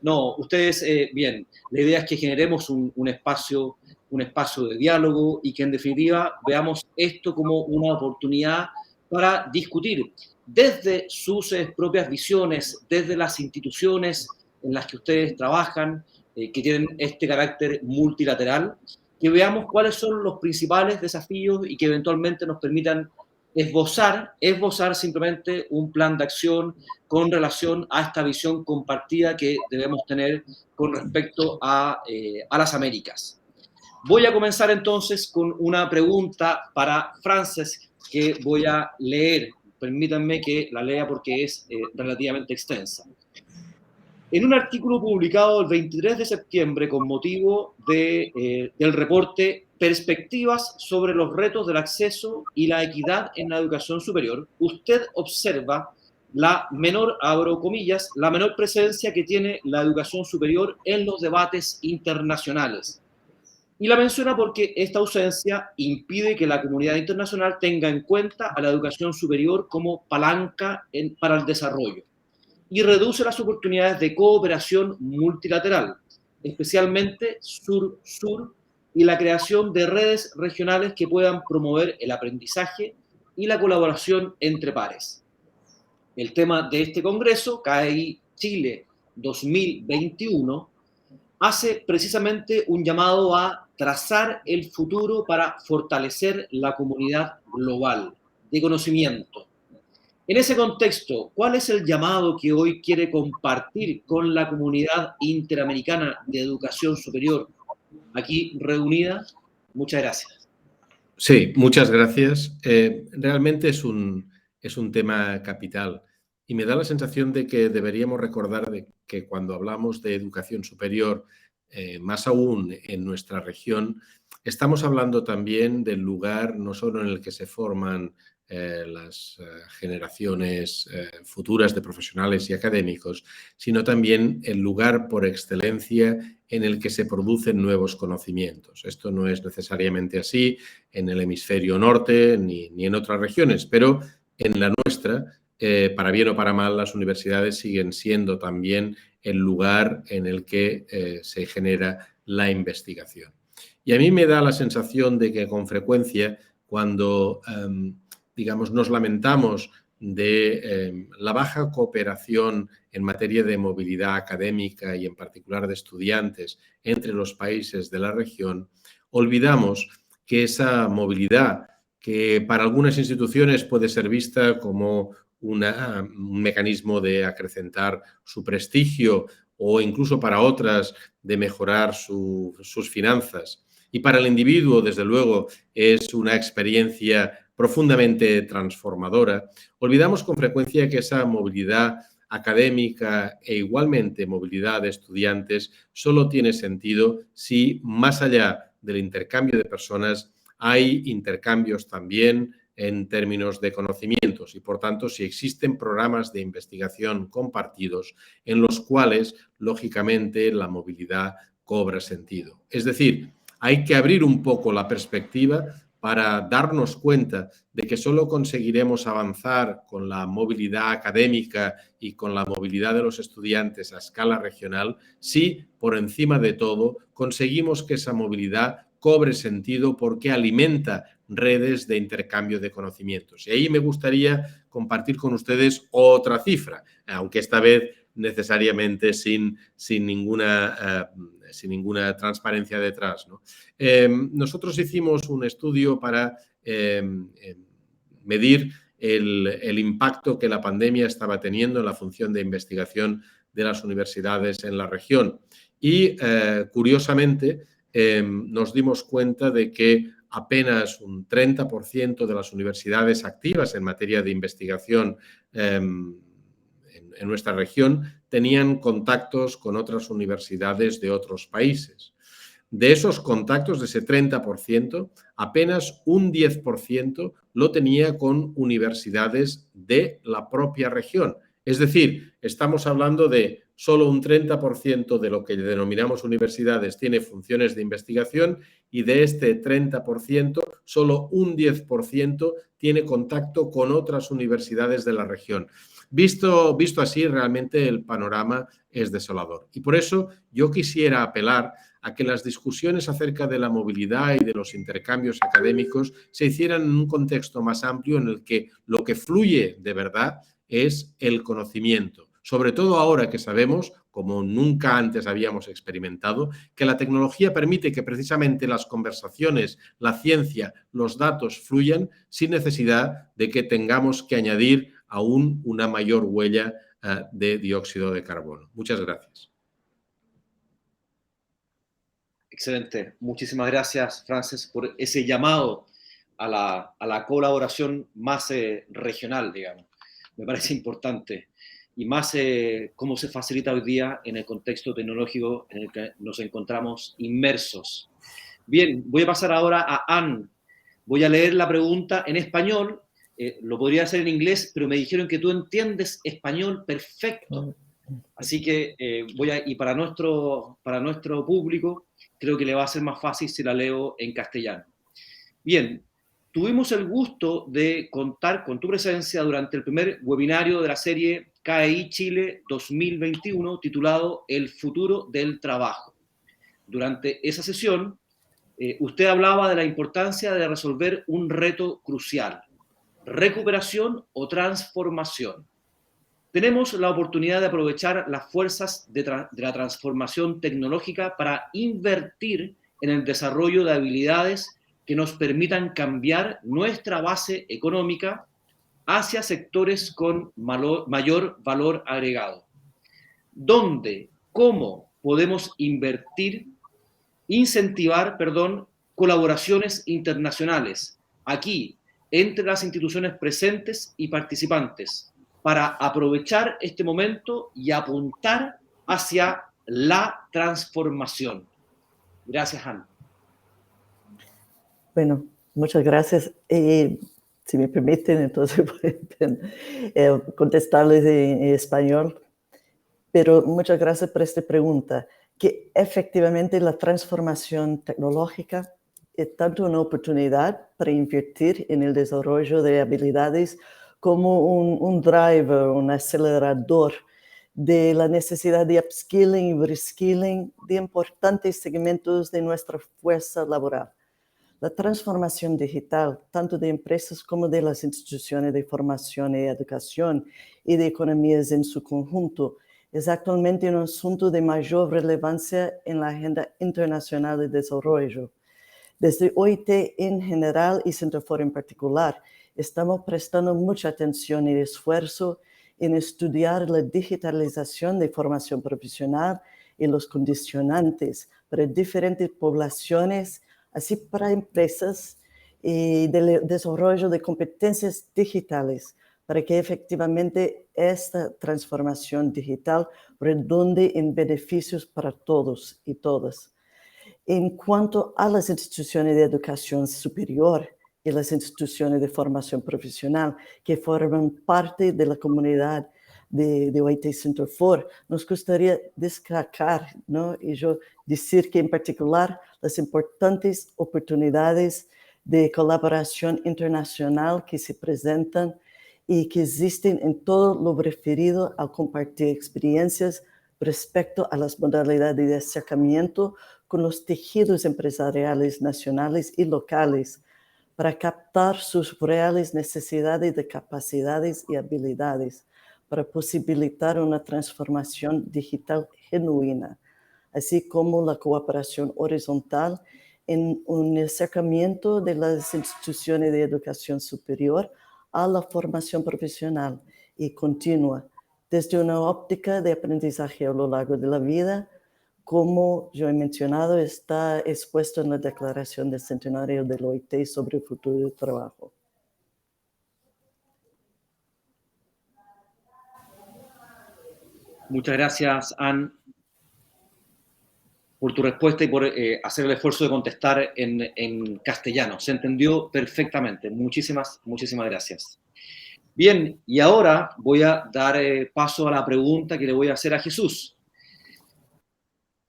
No, ustedes, bien, la idea es que generemos un espacio de diálogo y que en definitiva veamos esto como una oportunidad para discutir desde sus propias visiones, desde las instituciones en las que ustedes trabajan, que tienen este carácter multilateral, que veamos cuáles son los principales desafíos y que eventualmente nos permitan esbozar simplemente un plan de acción con relación a esta visión compartida que debemos tener con respecto a las Américas. Voy a comenzar entonces con una pregunta para Frances que voy a leer. Permítanme que la lea porque es relativamente extensa. En un artículo publicado el 23 de septiembre con motivo del reporte Perspectivas sobre los retos del acceso y la equidad en la educación superior, usted observa la menor, abro comillas, la menor presencia que tiene la educación superior en los debates internacionales. Y la menciona porque esta ausencia impide que la comunidad internacional tenga en cuenta a la educación superior como palanca para el desarrollo y reduce las oportunidades de cooperación multilateral, especialmente sur-sur, y la creación de redes regionales que puedan promover el aprendizaje y la colaboración entre pares. El tema de este congreso, CAEI Chile 2021, hace precisamente un llamado a trazar el futuro para fortalecer la comunidad global de conocimiento. En ese contexto, ¿cuál es el llamado que hoy quiere compartir con la comunidad interamericana de educación superior aquí reunida? Muchas gracias. Sí, muchas gracias. Realmente es un tema capital y me da la sensación de que deberíamos recordar de que cuando hablamos de educación superior, más aún en nuestra región, estamos hablando también del lugar no solo en el que se forman las generaciones futuras de profesionales y académicos, sino también el lugar por excelencia en el que se producen nuevos conocimientos. Esto no es necesariamente así en el hemisferio norte ni en otras regiones, pero en la nuestra, para bien o para mal, las universidades siguen siendo también el lugar en el que se genera la investigación. Y a mí me da la sensación de que con frecuencia cuando digamos, nos lamentamos de la baja cooperación en materia de movilidad académica y en particular de estudiantes entre los países de la región, olvidamos que esa movilidad, que para algunas instituciones puede ser vista como un mecanismo de acrecentar su prestigio o incluso para otras de mejorar sus finanzas, y para el individuo, desde luego, es una experiencia profundamente transformadora, olvidamos con frecuencia que esa movilidad académica e igualmente movilidad de estudiantes solo tiene sentido si más allá del intercambio de personas hay intercambios también en términos de conocimientos y, por tanto, si existen programas de investigación compartidos en los cuales, lógicamente, la movilidad cobra sentido. Es decir, hay que abrir un poco la perspectiva para darnos cuenta de que solo conseguiremos avanzar con la movilidad académica y con la movilidad de los estudiantes a escala regional si, por encima de todo, conseguimos que esa movilidad cobre sentido porque alimenta redes de intercambio de conocimientos. Y ahí me gustaría compartir con ustedes otra cifra, aunque esta vez necesariamente sin ninguna transparencia detrás, ¿no? Nosotros hicimos un estudio para medir el impacto que la pandemia estaba teniendo en la función de investigación de las universidades en la región. Y, curiosamente, nos dimos cuenta de que apenas un 30% de las universidades activas en materia de investigación en nuestra región tenían contactos con otras universidades de otros países. De esos contactos, de ese 30%, apenas un 10% lo tenía con universidades de la propia región. Es decir, estamos hablando de solo un 30% de lo que denominamos universidades tiene funciones de investigación y de este 30%, solo un 10% tiene contacto con otras universidades de la región. Visto así, realmente el panorama es desolador. Y por eso yo quisiera apelar a que las discusiones acerca de la movilidad y de los intercambios académicos se hicieran en un contexto más amplio en el que lo que fluye de verdad es el conocimiento. Sobre todo ahora que sabemos, como nunca antes habíamos experimentado, que la tecnología permite que precisamente las conversaciones, la ciencia, los datos fluyan sin necesidad de que tengamos que añadir aún una mayor huella de dióxido de carbono. Muchas gracias. Excelente. Muchísimas gracias, Frances, por ese llamado a la colaboración más regional, digamos. Me parece importante. Y más cómo se facilita hoy día en el contexto tecnológico en el que nos encontramos inmersos. Bien, voy a pasar ahora a Anne. Voy a leer la pregunta en español. Lo podría hacer en inglés, pero me dijeron que tú entiendes español perfecto. Así que y para nuestro público, creo que le va a ser más fácil si la leo en castellano. Bien, tuvimos el gusto de contar con tu presencia durante el primer webinario de la serie KEI Chile 2021, titulado El futuro del trabajo. Durante esa sesión, usted hablaba de la importancia de resolver un reto crucial: recuperación o transformación. Tenemos la oportunidad de aprovechar las fuerzas de la transformación tecnológica para invertir en el desarrollo de habilidades que nos permitan cambiar nuestra base económica hacia sectores con mayor valor agregado. ¿Dónde, cómo podemos incentivar colaboraciones internacionales aquí entre las instituciones presentes y participantes para aprovechar este momento y apuntar hacia la transformación? Gracias, Ana. Bueno, muchas gracias. Si me permiten, entonces pueden contestarles en español. Pero muchas gracias por esta pregunta, que efectivamente la transformación tecnológica es tanto una oportunidad para invertir en el desarrollo de habilidades como un driver, un acelerador de la necesidad de upskilling y reskilling de importantes segmentos de nuestra fuerza laboral. La transformación digital, tanto de empresas como de las instituciones de formación y educación y de economías en su conjunto, es actualmente un asunto de mayor relevancia en la agenda internacional de desarrollo. Desde OIT en general y Centrofor en particular, estamos prestando mucha atención y esfuerzo en estudiar la digitalización de formación profesional y los condicionantes para diferentes poblaciones, así para empresas, y del desarrollo de competencias digitales, para que efectivamente esta transformación digital redunde en beneficios para todos y todas. En cuanto a las instituciones de educación superior y las instituciones de formación profesional que forman parte de la comunidad de OIT Centrofor, nos gustaría destacar, ¿no? Y yo decir que en particular las importantes oportunidades de colaboración internacional que se presentan y que existen en todo lo referido a compartir experiencias respecto a las modalidades de acercamiento con los tejidos empresariales nacionales y locales para captar sus reales necesidades de capacidades y habilidades, para posibilitar una transformación digital genuina, así como la cooperación horizontal en un acercamiento de las instituciones de educación superior a la formación profesional y continua, desde una óptica de aprendizaje a lo largo de la vida, como yo he mencionado, está expuesto en la Declaración del Centenario del OIT sobre el futuro del trabajo. Muchas gracias, Anne, por tu respuesta y por hacer el esfuerzo de contestar en castellano. Se entendió perfectamente. Muchísimas gracias. Bien, y ahora voy a dar paso a la pregunta que le voy a hacer a Jesús.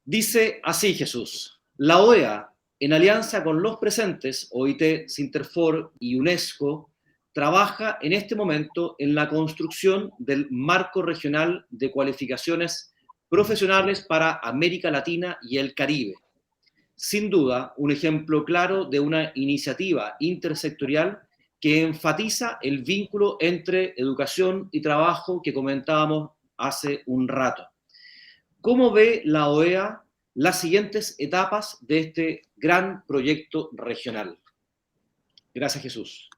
Dice así Jesús: la OEA, en alianza con los presentes, OIT, Sinterfor y UNESCO, trabaja en este momento en la construcción del marco regional de cualificaciones profesionales para América Latina y el Caribe. Sin duda, un ejemplo claro de una iniciativa intersectorial que enfatiza el vínculo entre educación y trabajo que comentábamos hace un rato. ¿Cómo ve la OEA las siguientes etapas de este gran proyecto regional? Gracias, Jesús.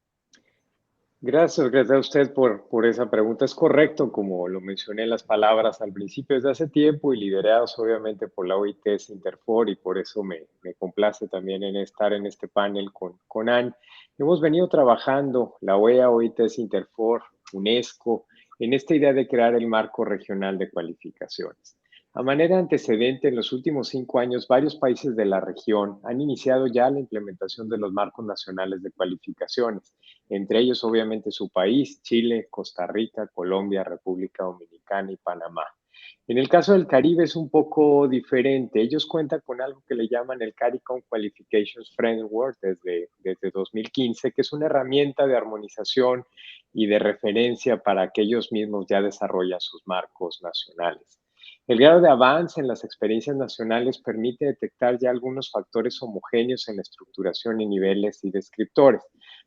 Gracias a usted por esa pregunta. Es correcto, como lo mencioné en las palabras al principio, desde hace tiempo y liderados obviamente por la OIT, Sinterfor, y por eso me complace también en estar en este panel con Anne. Hemos venido trabajando, la OEA, OIT, Sinterfor, UNESCO, en esta idea de crear el marco regional de cualificaciones. A manera de antecedente, en los últimos 5 años, varios países de la región han iniciado ya la implementación de los marcos nacionales de cualificaciones, entre ellos obviamente su país, Chile, Costa Rica, Colombia, República Dominicana y Panamá. En el caso del Caribe es un poco diferente. Ellos cuentan con algo que le llaman el CARICOM Qualifications Framework desde 2015, que es una herramienta de armonización y de referencia para que ellos mismos ya desarrollan sus marcos nacionales. El grado de avance en las experiencias nacionales permite detectar ya algunos factores homogéneos en la estructuración y niveles y descriptores.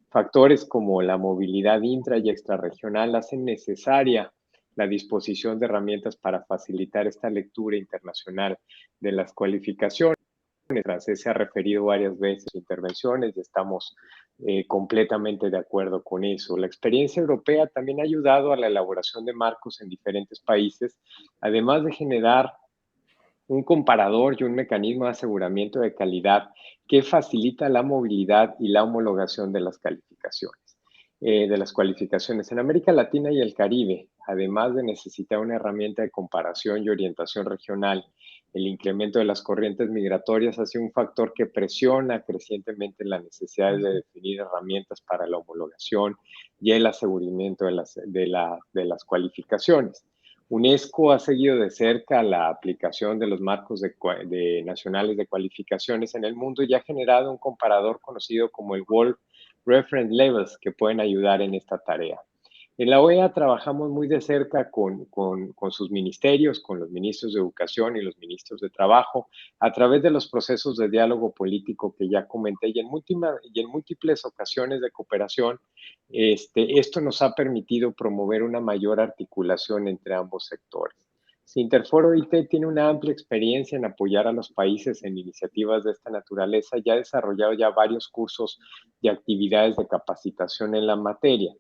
Factores como la movilidad intra y extrarregional hacen necesaria la disposición de herramientas para facilitar esta lectura internacional de las cualificaciones. Francés se ha referido varias veces a sus intervenciones y estamos completamente de acuerdo con eso. La experiencia europea también ha ayudado a la elaboración de marcos en diferentes países, además de generar un comparador y un mecanismo de aseguramiento de calidad que facilita la movilidad y la homologación de las cualificaciones. En América Latina y el Caribe, además de necesitar una herramienta de comparación y orientación regional, el incremento de las corrientes migratorias ha sido un factor que presiona crecientemente la necesidad de definir herramientas para la homologación y el aseguramiento de las cualificaciones. UNESCO ha seguido de cerca la aplicación de los marcos nacionales de cualificaciones en el mundo y ha generado un comparador conocido como el World Reference Levels que pueden ayudar en esta tarea. En la OEA trabajamos muy de cerca con sus ministerios, con los ministros de Educación y los ministros de Trabajo, a través de los procesos de diálogo político que ya comenté y en múltiples ocasiones de cooperación. Esto nos ha permitido promover una mayor articulación entre ambos sectores. Sinterfor OIT tiene una amplia experiencia en apoyar a los países en iniciativas de esta naturaleza y ha desarrollado ya varios cursos y actividades de capacitación en la materia.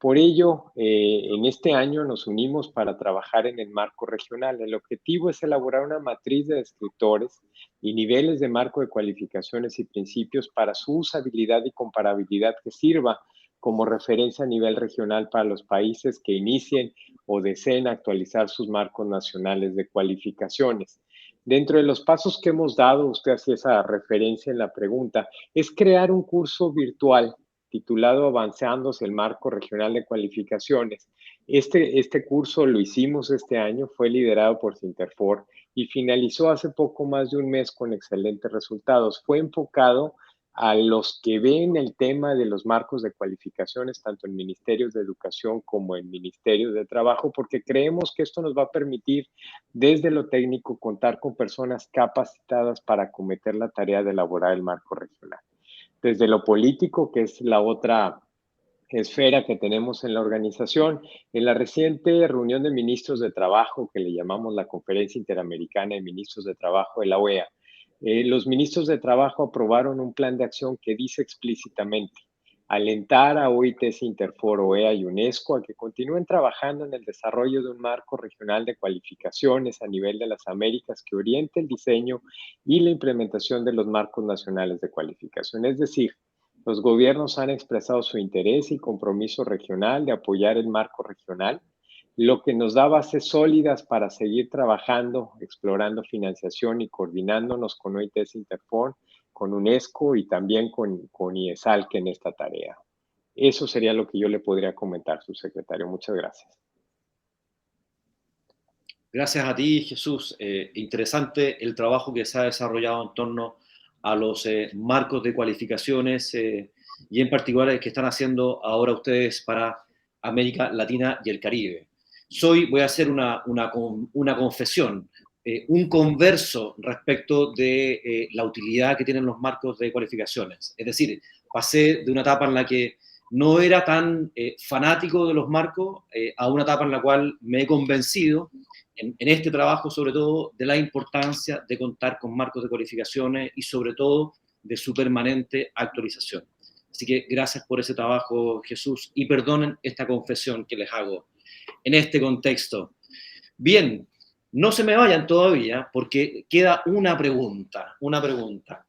Por ello, en este año nos unimos para trabajar en el marco regional. El objetivo es elaborar una matriz de descriptores y niveles de marco de cualificaciones y principios para su usabilidad y comparabilidad que sirva como referencia a nivel regional para los países que inicien o deseen actualizar sus marcos nacionales de cualificaciones. Dentro de los pasos que hemos dado, usted hacía esa referencia en la pregunta, es crear un curso virtual titulado Avanzando el Marco Regional de Cualificaciones. Este curso lo hicimos este año, fue liderado por Sinterfor y finalizó hace poco más de un mes con excelentes resultados. Fue enfocado a los que ven el tema de los marcos de cualificaciones, tanto en ministerios de educación como en ministerios de trabajo, porque creemos que esto nos va a permitir, desde lo técnico, contar con personas capacitadas para acometer la tarea de elaborar el marco regional. Desde lo político, que es la otra esfera que tenemos en la organización. En la reciente reunión de ministros de trabajo, que le llamamos la Conferencia Interamericana de Ministros de Trabajo de la OEA, los ministros de trabajo aprobaron un plan de acción que dice explícitamente alentar a OIT, Interfor, OEA y UNESCO a que continúen trabajando en el desarrollo de un marco regional de cualificaciones a nivel de las Américas que oriente el diseño y la implementación de los marcos nacionales de cualificación. Es decir, los gobiernos han expresado su interés y compromiso regional de apoyar el marco regional, lo que nos da bases sólidas para seguir trabajando, explorando financiación y coordinándonos con OIT, Interfor, con UNESCO y también con IESALC en esta tarea. Eso sería lo que yo le podría comentar, subsecretario. Muchas gracias. Gracias a ti, Jesús. Interesante el trabajo que se ha desarrollado en torno a los marcos de cualificaciones y en particular el que están haciendo ahora ustedes para América Latina y el Caribe. Voy a hacer una confesión, un converso respecto de la utilidad que tienen los marcos de cualificaciones. Es decir, pasé de una etapa en la que no era tan fanático de los marcos a una etapa en la cual me he convencido, en este trabajo sobre todo, de la importancia de contar con marcos de cualificaciones y sobre todo de su permanente actualización. Así que gracias por ese trabajo, Jesús, y perdonen esta confesión que les hago en este contexto. Bien, no se me vayan todavía porque queda una pregunta,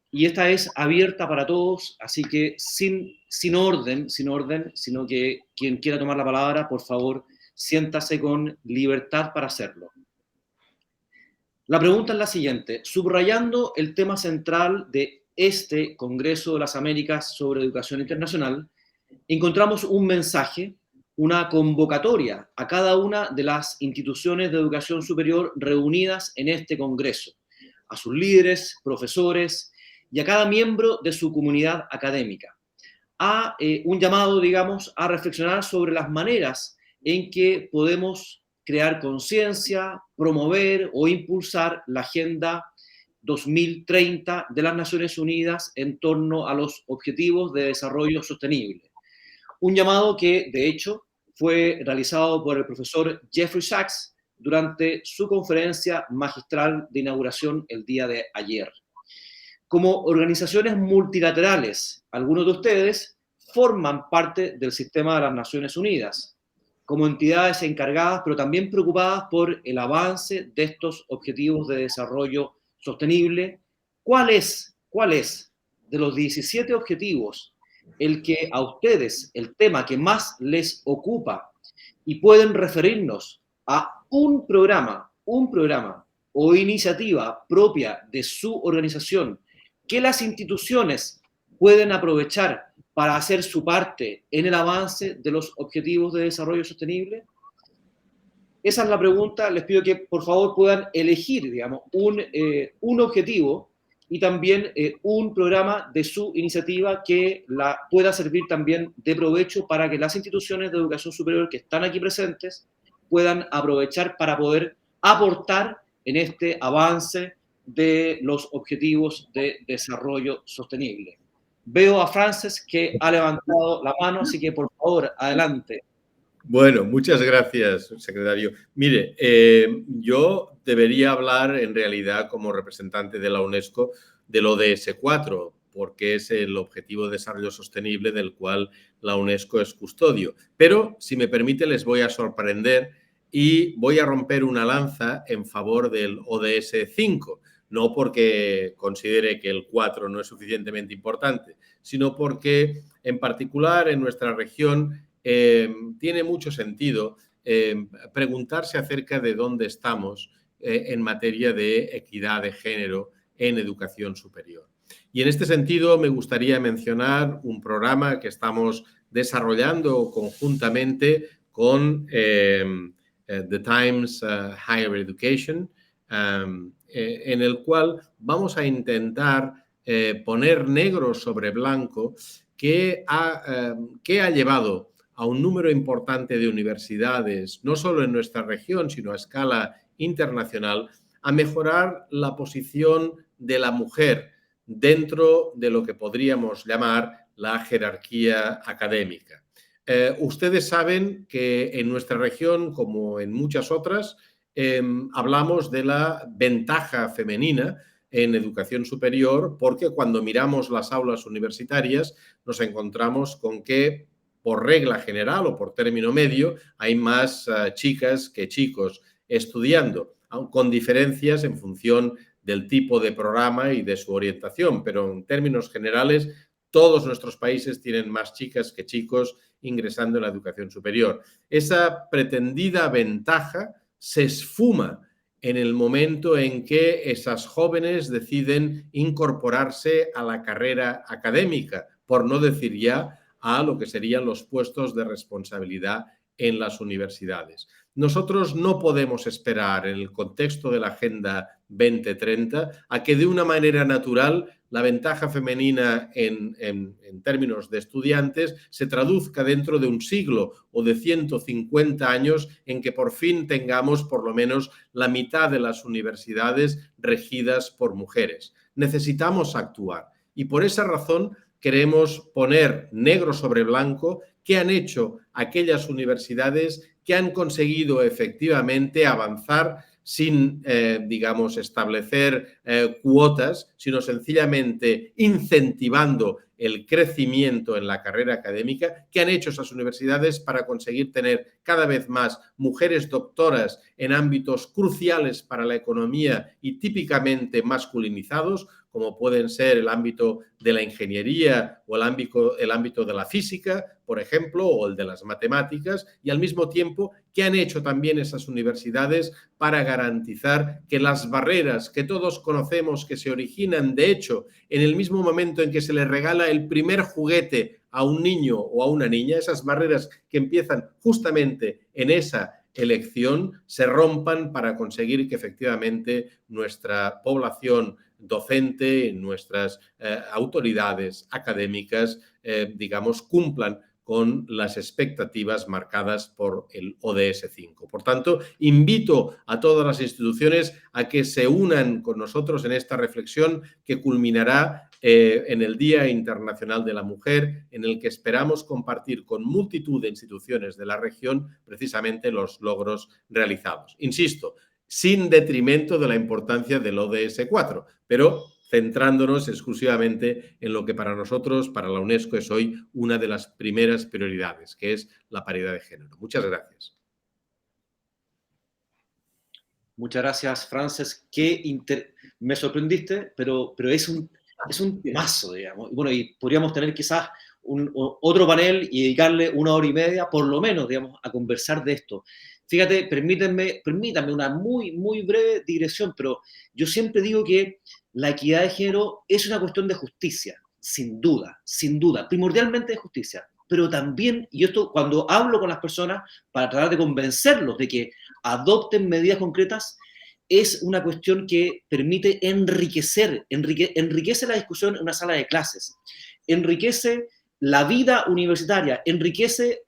y esta es abierta para todos, así que sin orden, sino que quien quiera tomar la palabra, por favor, siéntase con libertad para hacerlo. La pregunta es la siguiente: subrayando el tema central de este Congreso de las Américas sobre Educación Internacional, encontramos un mensaje, una convocatoria a cada una de las instituciones de educación superior reunidas en este Congreso, a sus líderes, profesores y a cada miembro de su comunidad académica, a un llamado, digamos, a reflexionar sobre las maneras en que podemos crear conciencia, promover o impulsar la Agenda 2030 de las Naciones Unidas en torno a los Objetivos de Desarrollo Sostenible. Un llamado que, de hecho, fue realizado por el profesor Jeffrey Sachs durante su conferencia magistral de inauguración el día de ayer. Como organizaciones multilaterales, algunos de ustedes forman parte del sistema de las Naciones Unidas, como entidades encargadas, pero también preocupadas por el avance de estos objetivos de desarrollo sostenible. ¿Cuál es de los 17 objetivos el que a ustedes, el tema que más les ocupa, y pueden referirnos a un programa o iniciativa propia de su organización que las instituciones pueden aprovechar para hacer su parte en el avance de los objetivos de desarrollo sostenible? Esa es la pregunta. Les pido que por favor puedan elegir, digamos, un objetivo y también un programa de su iniciativa que pueda servir también de provecho para que las instituciones de educación superior que están aquí presentes puedan aprovechar para poder aportar en este avance de los objetivos de desarrollo sostenible. Veo a Frances que ha levantado la mano, así que por favor, adelante. Bueno, muchas gracias, secretario. Mire, yo debería hablar en realidad como representante de la UNESCO del ODS 4, porque es el Objetivo de Desarrollo Sostenible del cual la UNESCO es custodio. Pero, si me permite, les voy a sorprender y voy a romper una lanza en favor del ODS 5. No porque considere que el 4 no es suficientemente importante, sino porque, en particular, en nuestra región tiene mucho sentido preguntarse acerca de dónde estamos en materia de equidad de género en educación superior. Y en este sentido me gustaría mencionar un programa que estamos desarrollando conjuntamente con The Times Higher Education, en el cual vamos a intentar poner negro sobre blanco que ha llevado a un número importante de universidades, no solo en nuestra región, sino a escala internacional, a mejorar la posición de la mujer dentro de lo que podríamos llamar la jerarquía académica. Ustedes saben que en nuestra región, como en muchas otras, hablamos de la ventaja femenina en educación superior, porque cuando miramos las aulas universitarias nos encontramos con que, por regla general o por término medio, hay más chicas que chicos estudiando, con diferencias en función del tipo de programa y de su orientación, pero en términos generales todos nuestros países tienen más chicas que chicos ingresando en la educación superior. Esa pretendida ventaja se esfuma en el momento en que esas jóvenes deciden incorporarse a la carrera académica, por no decir ya a lo que serían los puestos de responsabilidad en las universidades. Nosotros no podemos esperar, en el contexto de la Agenda 2030, a que de una manera natural la ventaja femenina en términos de estudiantes se traduzca dentro de un siglo o de 150 años en que por fin tengamos por lo menos la mitad de las universidades regidas por mujeres. Necesitamos actuar y por esa razón queremos poner negro sobre blanco qué han hecho aquellas universidades que han conseguido efectivamente avanzar sin, digamos, establecer cuotas, sino sencillamente incentivando el crecimiento en la carrera académica. ¿Qué han hecho esas universidades para conseguir tener cada vez más mujeres doctoras en ámbitos cruciales para la economía y típicamente masculinizados, como pueden ser el ámbito de la ingeniería o el ámbito de la física, por ejemplo, o el de las matemáticas, y al mismo tiempo, ¿qué han hecho también esas universidades para garantizar que las barreras que todos conocemos que se originan, de hecho, en el mismo momento en que se le regala el primer juguete a un niño o a una niña, esas barreras que empiezan justamente en esa elección, se rompan para conseguir que efectivamente nuestra población docente, nuestras autoridades académicas, digamos, cumplan con las expectativas marcadas por el ODS 5. Por tanto, invito a todas las instituciones a que se unan con nosotros en esta reflexión que culminará en el Día Internacional de la Mujer, en el que esperamos compartir con multitud de instituciones de la región precisamente los logros realizados. Insisto, sin detrimento de la importancia del ODS 4, pero centrándonos exclusivamente en lo que para nosotros, para la UNESCO, es hoy una de las primeras prioridades, que es la paridad de género. Muchas gracias. Muchas gracias, Frances. Me sorprendiste, pero es un temazo, digamos. Bueno, y podríamos tener quizás otro panel y dedicarle 1 hora y media, por lo menos, digamos, a conversar de esto. Fíjate, permítanme una muy, muy breve digresión, pero yo siempre digo que la equidad de género es una cuestión de justicia, sin duda, primordialmente de justicia, pero también, y esto cuando hablo con las personas para tratar de convencerlos de que adopten medidas concretas, es una cuestión que permite enriquece la discusión en una sala de clases, enriquece la vida universitaria, enriquece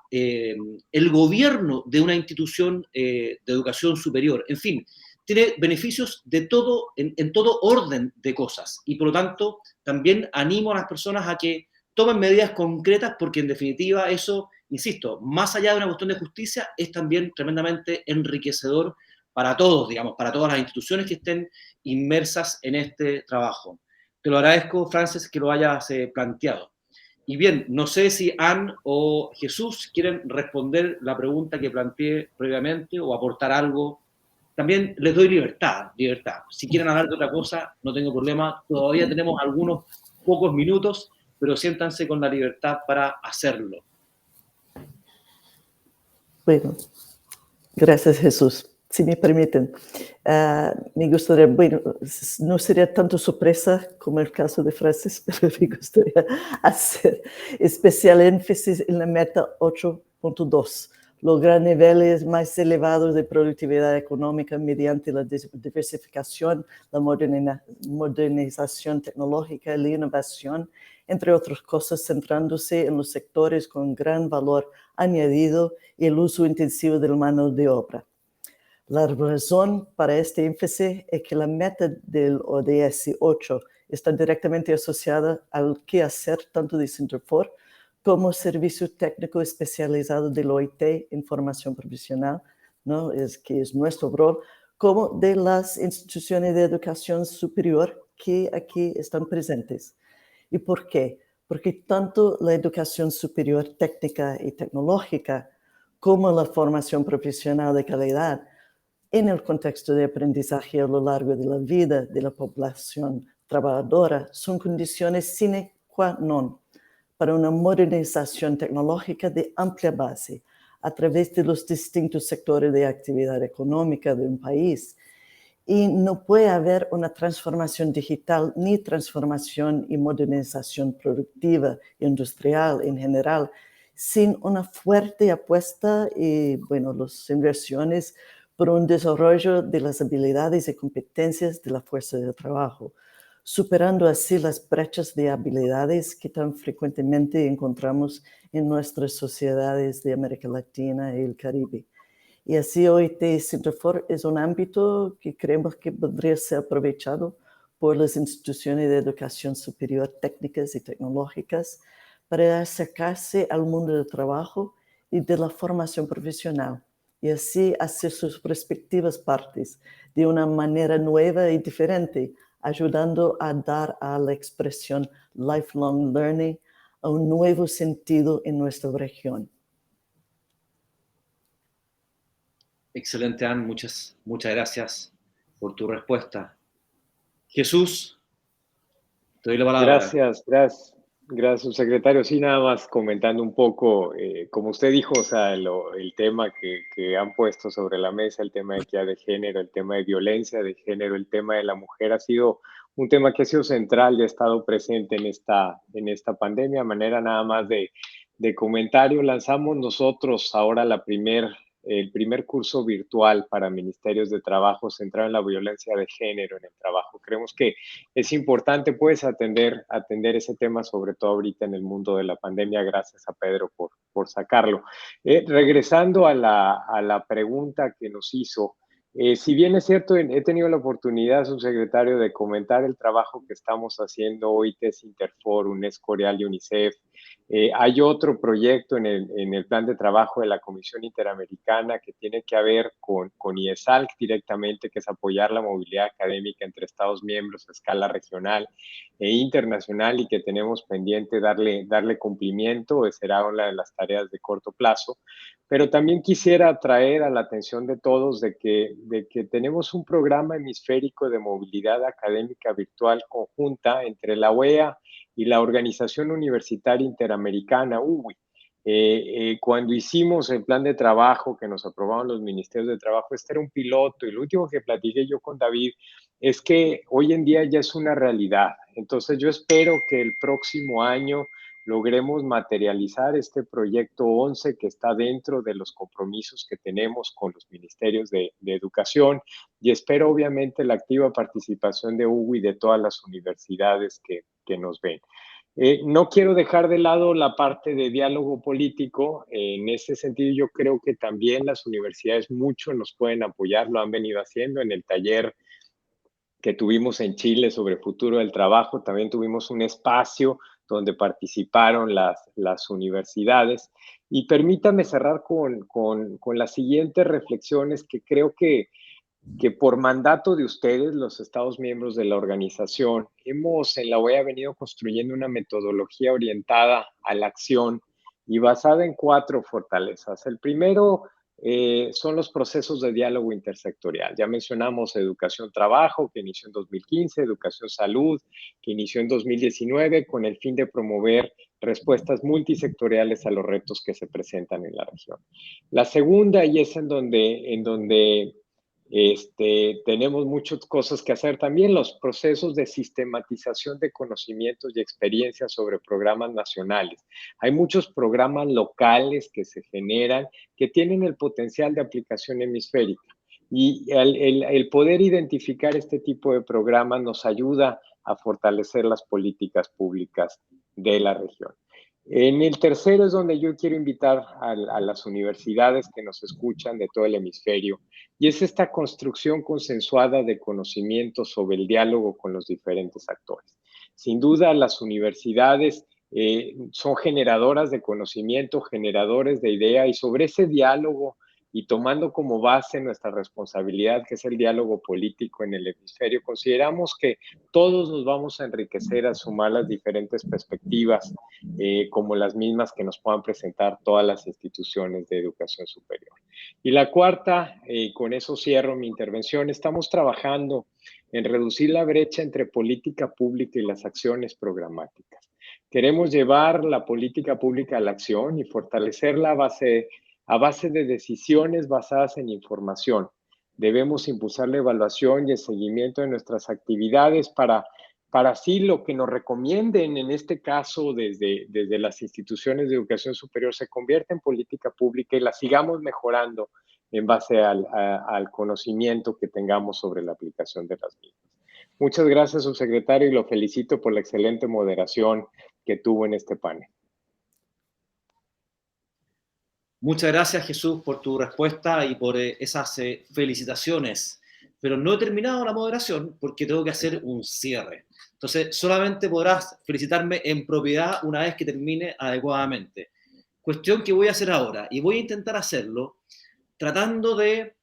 el gobierno de una institución de educación superior, en fin, tiene beneficios de todo, en todo orden de cosas, y por lo tanto también animo a las personas a que tomen medidas concretas, porque en definitiva eso, insisto, más allá de una cuestión de justicia, es también tremendamente enriquecedor para todos, digamos, para todas las instituciones que estén inmersas en este trabajo. Te lo agradezco, Frances, que lo hayas planteado. Y bien, no sé si Anne o Jesús quieren responder la pregunta que planteé previamente o aportar algo. También les doy libertad. Si quieren hablar de otra cosa, no tengo problema. Todavía tenemos algunos pocos minutos, pero siéntanse con la libertad para hacerlo. Bueno, gracias, Jesús. Si me permiten, me gustaría, bueno, no sería tanto sorpresa como el caso de Frances, pero me gustaría hacer especial énfasis en la meta 8.2, lograr niveles más elevados de productividad económica mediante la diversificación, la modernización tecnológica y la innovación, entre otras cosas, centrándose en los sectores con gran valor añadido y el uso intensivo de la mano de obra. La razón para este énfasis es que la meta del ODS 8 está directamente asociada al quehacer tanto de Centerfor como servicio técnico especializado del OIT en formación profesional, ¿no? Que es nuestro rol, como de las instituciones de educación superior que aquí están presentes. ¿Y por qué? Porque tanto la educación superior técnica y tecnológica como la formación profesional de calidad en el contexto de aprendizaje a lo largo de la vida de la población trabajadora son condiciones sine qua non para una modernización tecnológica de amplia base a través de los distintos sectores de actividad económica de un país. Y no puede haber una transformación digital ni transformación y modernización productiva e industrial en general sin una fuerte apuesta y, las inversiones por un desarrollo de las habilidades y competencias de la fuerza de trabajo, superando así las brechas de habilidades que tan frecuentemente encontramos en nuestras sociedades de América Latina y el Caribe. Y así OIT Center4 es un ámbito que creemos que podría ser aprovechado por las instituciones de educación superior técnicas y tecnológicas para acercarse al mundo del trabajo y de la formación profesional y así hacer sus respectivas partes de una manera nueva y diferente, ayudando a dar a la expresión lifelong learning a un nuevo sentido en nuestra región. Excelente, Anne. Muchas gracias por tu respuesta. Jesús, te doy la palabra. Gracias, subsecretario. Sí, nada más comentando un poco, como usted dijo, o sea, el tema que han puesto sobre la mesa, el tema de equidad de género, el tema de violencia de género, el tema de la mujer, ha sido un tema que ha sido central y ha estado presente en esta pandemia. A manera nada más de comentario, lanzamos nosotros ahora el primer curso virtual para ministerios de trabajo centrado en la violencia de género en el trabajo. Creemos que es importante pues atender ese tema, sobre todo ahorita en el mundo de la pandemia. Gracias a Pedro por sacarlo. Regresando a la pregunta que nos hizo, si bien es cierto, he tenido la oportunidad, subsecretario, de comentar el trabajo que estamos haciendo OIT Center4, UNESCO, Orial y UNICEF. Hay otro proyecto en el plan de trabajo de la Comisión Interamericana que tiene que ver con IESALC directamente, que es apoyar la movilidad académica entre Estados miembros a escala regional e internacional y que tenemos pendiente darle cumplimiento. Será una de las tareas de corto plazo. Pero también quisiera traer a la atención de todos de que tenemos un programa hemisférico de movilidad académica virtual conjunta entre la UEA y la Organización Universitaria Interamericana, UWI. Cuando hicimos el plan de trabajo que nos aprobaron los ministerios de trabajo, este era un piloto, y lo último que platiqué yo con David es que hoy en día ya es una realidad. Entonces yo espero que el próximo año logremos materializar este proyecto 11 que está dentro de los compromisos que tenemos con los ministerios de educación, y espero obviamente la activa participación de UWI y de todas las universidades que nos ven. No quiero dejar de lado la parte de diálogo político. En ese sentido, yo creo que también las universidades mucho nos pueden apoyar, lo han venido haciendo en el taller que tuvimos en Chile sobre futuro del trabajo. También tuvimos un espacio donde participaron las universidades. Y permítame cerrar con las siguientes reflexiones que creo que por mandato de ustedes, los Estados miembros de la organización, hemos en la OEA venido construyendo una metodología orientada a la acción y basada en 4 fortalezas. El primero son los procesos de diálogo intersectorial. Ya mencionamos educación-trabajo, que inició en 2015, educación-salud, que inició en 2019, con el fin de promover respuestas multisectoriales a los retos que se presentan en la región. La segunda, y es en donde tenemos muchas cosas que hacer también, los procesos de sistematización de conocimientos y experiencias sobre programas nacionales. Hay muchos programas locales que se generan que tienen el potencial de aplicación hemisférica, y el poder identificar este tipo de programas nos ayuda a fortalecer las políticas públicas de la región. En el tercero es donde yo quiero invitar a las universidades que nos escuchan de todo el hemisferio, y es esta construcción consensuada de conocimiento sobre el diálogo con los diferentes actores. Sin duda, las universidades son generadoras de conocimiento, generadores de idea, y sobre ese diálogo y tomando como base nuestra responsabilidad, que es el diálogo político en el hemisferio, consideramos que todos nos vamos a enriquecer a sumar las diferentes perspectivas, como las mismas que nos puedan presentar todas las instituciones de educación superior. Y la cuarta, con eso cierro mi intervención, estamos trabajando en reducir la brecha entre política pública y las acciones programáticas. Queremos llevar la política pública a la acción y fortalecerla a base de decisiones basadas en información. Debemos impulsar la evaluación y el seguimiento de nuestras actividades para así lo que nos recomienden, en este caso desde las instituciones de educación superior, se convierta en política pública y la sigamos mejorando en base al conocimiento que tengamos sobre la aplicación de las mismas. Muchas gracias, subsecretario, y lo felicito por la excelente moderación que tuvo en este panel. Muchas gracias, Jesús, por tu respuesta y por esas felicitaciones. Pero no he terminado la moderación porque tengo que hacer un cierre. Entonces, solamente podrás felicitarme en propiedad una vez que termine adecuadamente. Cuestión que voy a hacer ahora, y voy a intentar hacerlo tratando de...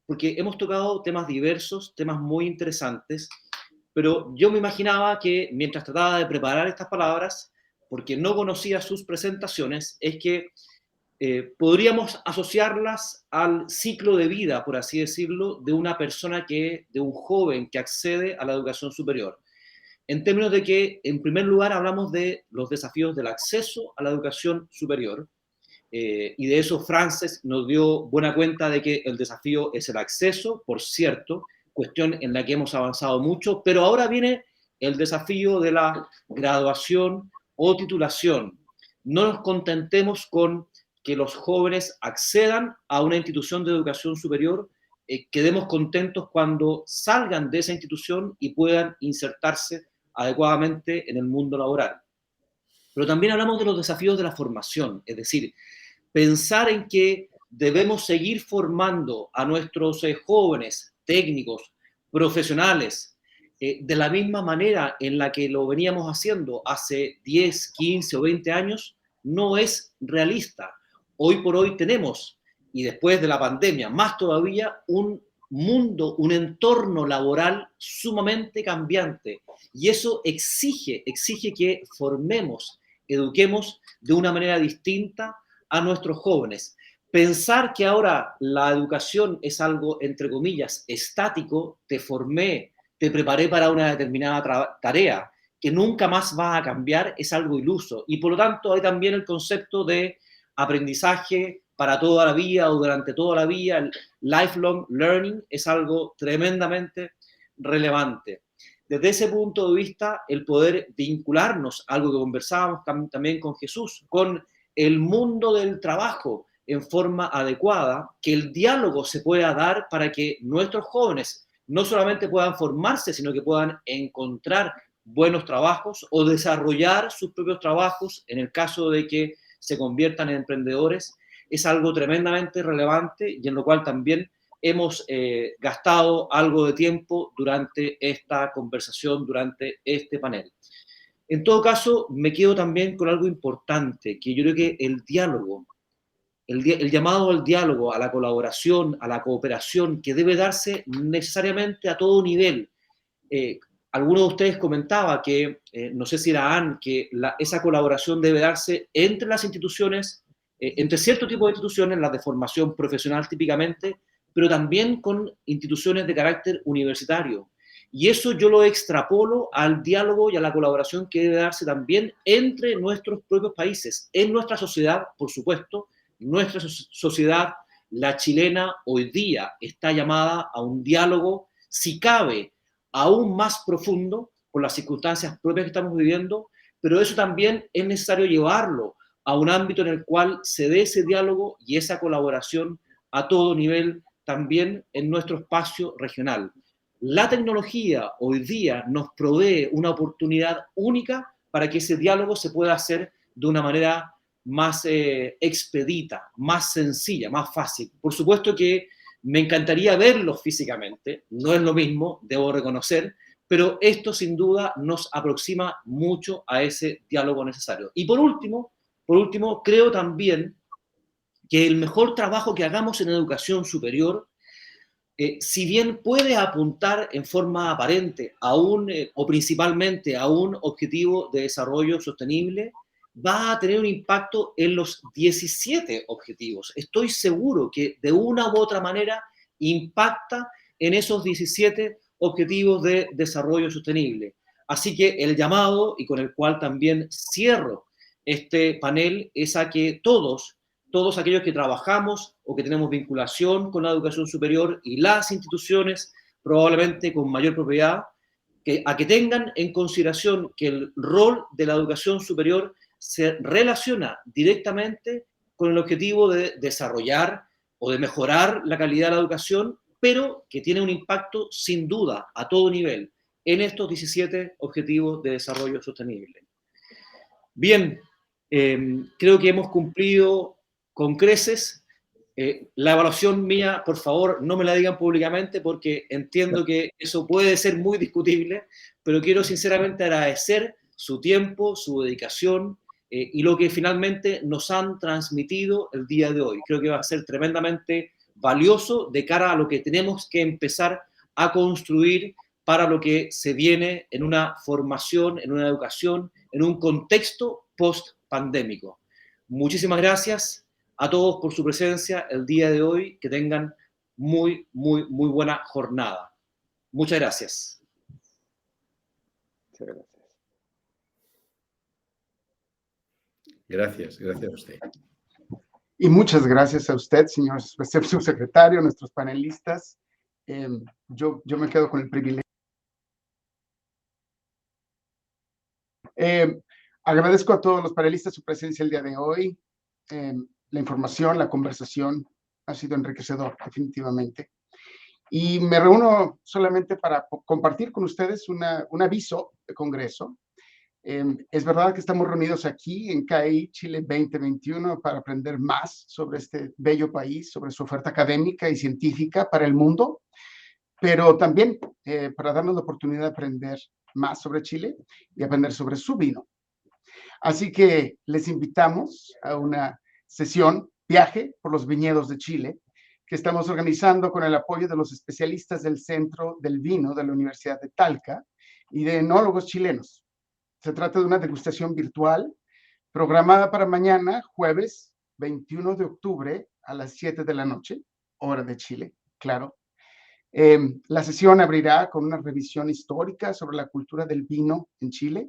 porque hemos tocado temas diversos, temas muy interesantes, pero yo me imaginaba que mientras trataba de preparar estas palabras, porque no conocía sus presentaciones, es que podríamos asociarlas al ciclo de vida, por así decirlo, de una persona de un joven que accede a la educación superior. En términos de que, en primer lugar, hablamos de los desafíos del acceso a la educación superior, y de eso Frances nos dio buena cuenta de que el desafío es el acceso, por cierto, cuestión en la que hemos avanzado mucho, pero ahora viene el desafío de la graduación o titulación. No nos contentemos con que los jóvenes accedan a una institución de educación superior, quedemos contentos cuando salgan de esa institución y puedan insertarse adecuadamente en el mundo laboral. Pero también hablamos de los desafíos de la formación, es decir, pensar en que debemos seguir formando a nuestros jóvenes, técnicos, profesionales, de la misma manera en la que lo veníamos haciendo hace 10, 15 o 20 años, no es realista. Hoy por hoy tenemos, y después de la pandemia, más todavía, un mundo, un entorno laboral sumamente cambiante. Y eso exige que formemos, eduquemos de una manera distinta a nuestros jóvenes. Pensar que ahora la educación es algo, entre comillas, estático, te formé, te preparé para una determinada tarea, que nunca más va a cambiar, es algo iluso. Y por lo tanto hay también el concepto de aprendizaje para toda la vida o durante toda la vida, el lifelong learning es algo tremendamente relevante. Desde ese punto de vista, el poder vincularnos, algo que conversábamos también con Jesús, con el mundo del trabajo en forma adecuada, que el diálogo se pueda dar para que nuestros jóvenes no solamente puedan formarse, sino que puedan encontrar buenos trabajos o desarrollar sus propios trabajos en el caso de que se conviertan en emprendedores, es algo tremendamente relevante y en lo cual también hemos gastado algo de tiempo durante esta conversación, durante este panel. En todo caso, me quedo también con algo importante, que yo creo que el diálogo, el llamado al diálogo, a la colaboración, a la cooperación, que debe darse necesariamente a todo nivel. Alguno de ustedes comentaba que, no sé si era Ann, que esa colaboración debe darse entre las instituciones, entre cierto tipo de instituciones, las de formación profesional típicamente, pero también con instituciones de carácter universitario. Y eso yo lo extrapolo al diálogo y a la colaboración que debe darse también entre nuestros propios países, en nuestra sociedad, por supuesto. Nuestra sociedad, la chilena, hoy día está llamada a un diálogo, si cabe, aún más profundo, por las circunstancias propias que estamos viviendo, pero eso también es necesario llevarlo a un ámbito en el cual se dé ese diálogo y esa colaboración a todo nivel, también en nuestro espacio regional. La tecnología hoy día nos provee una oportunidad única para que ese diálogo se pueda hacer de una manera más expedita, más sencilla, más fácil. Por supuesto que me encantaría verlos físicamente, no es lo mismo, debo reconocer, pero esto sin duda nos aproxima mucho a ese diálogo necesario. Y por último, creo también que el mejor trabajo que hagamos en educación superior, si bien puede apuntar en forma aparente a o principalmente a un objetivo de desarrollo sostenible, va a tener un impacto en los 17 objetivos. Estoy seguro que de una u otra manera impacta en esos 17 objetivos de desarrollo sostenible. Así que el llamado, y con el cual también cierro este panel, es a que todos aquellos que trabajamos o que tenemos vinculación con la educación superior y las instituciones, probablemente con mayor propiedad, a que tengan en consideración que el rol de la educación superior se relaciona directamente con el objetivo de desarrollar o de mejorar la calidad de la educación, pero que tiene un impacto sin duda a todo nivel en estos 17 objetivos de desarrollo sostenible. Bien, creo que hemos cumplido con creces. La evaluación mía, por favor, no me la digan públicamente porque entiendo que eso puede ser muy discutible, pero quiero sinceramente agradecer su tiempo, su dedicación y lo que finalmente nos han transmitido el día de hoy. Creo que va a ser tremendamente valioso de cara a lo que tenemos que empezar a construir para lo que se viene en una formación, en una educación, en un contexto post-pandémico. Muchísimas gracias a todos por su presencia el día de hoy. Que tengan muy buena jornada. Muchas gracias. Muchas gracias. Gracias a usted. Y muchas gracias a usted, señor subsecretario, nuestros panelistas. Yo me quedo con el privilegio. Agradezco a todos los panelistas su presencia el día de hoy. La información, la conversación ha sido enriquecedor, definitivamente. Y me reúno solamente para compartir con ustedes un aviso de Congreso. Es verdad que estamos reunidos aquí en CAI Chile 2021 para aprender más sobre este bello país, sobre su oferta académica y científica para el mundo, pero también para darnos la oportunidad de aprender más sobre Chile y aprender sobre su vino. Así que les invitamos a una sesión, viaje por los viñedos de Chile, que estamos organizando con el apoyo de los especialistas del Centro del Vino de la Universidad de Talca y de enólogos chilenos. Se trata de una degustación virtual programada para mañana, jueves 21 de octubre a las 7 de la noche, hora de Chile, claro. La sesión abrirá con una revisión histórica sobre la cultura del vino en Chile,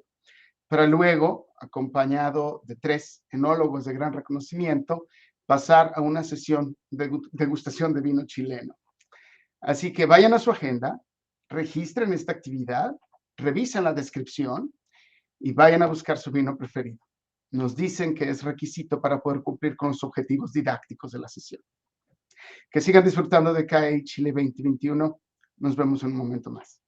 para luego, acompañado de 3 enólogos de gran reconocimiento, pasar a una sesión de degustación de vino chileno. Así que vayan a su agenda, registren esta actividad, revisen la descripción y vayan a buscar su vino preferido. Nos dicen que es requisito para poder cumplir con los objetivos didácticos de la sesión. Que sigan disfrutando de CAI Chile 2021. Nos vemos en un momento más.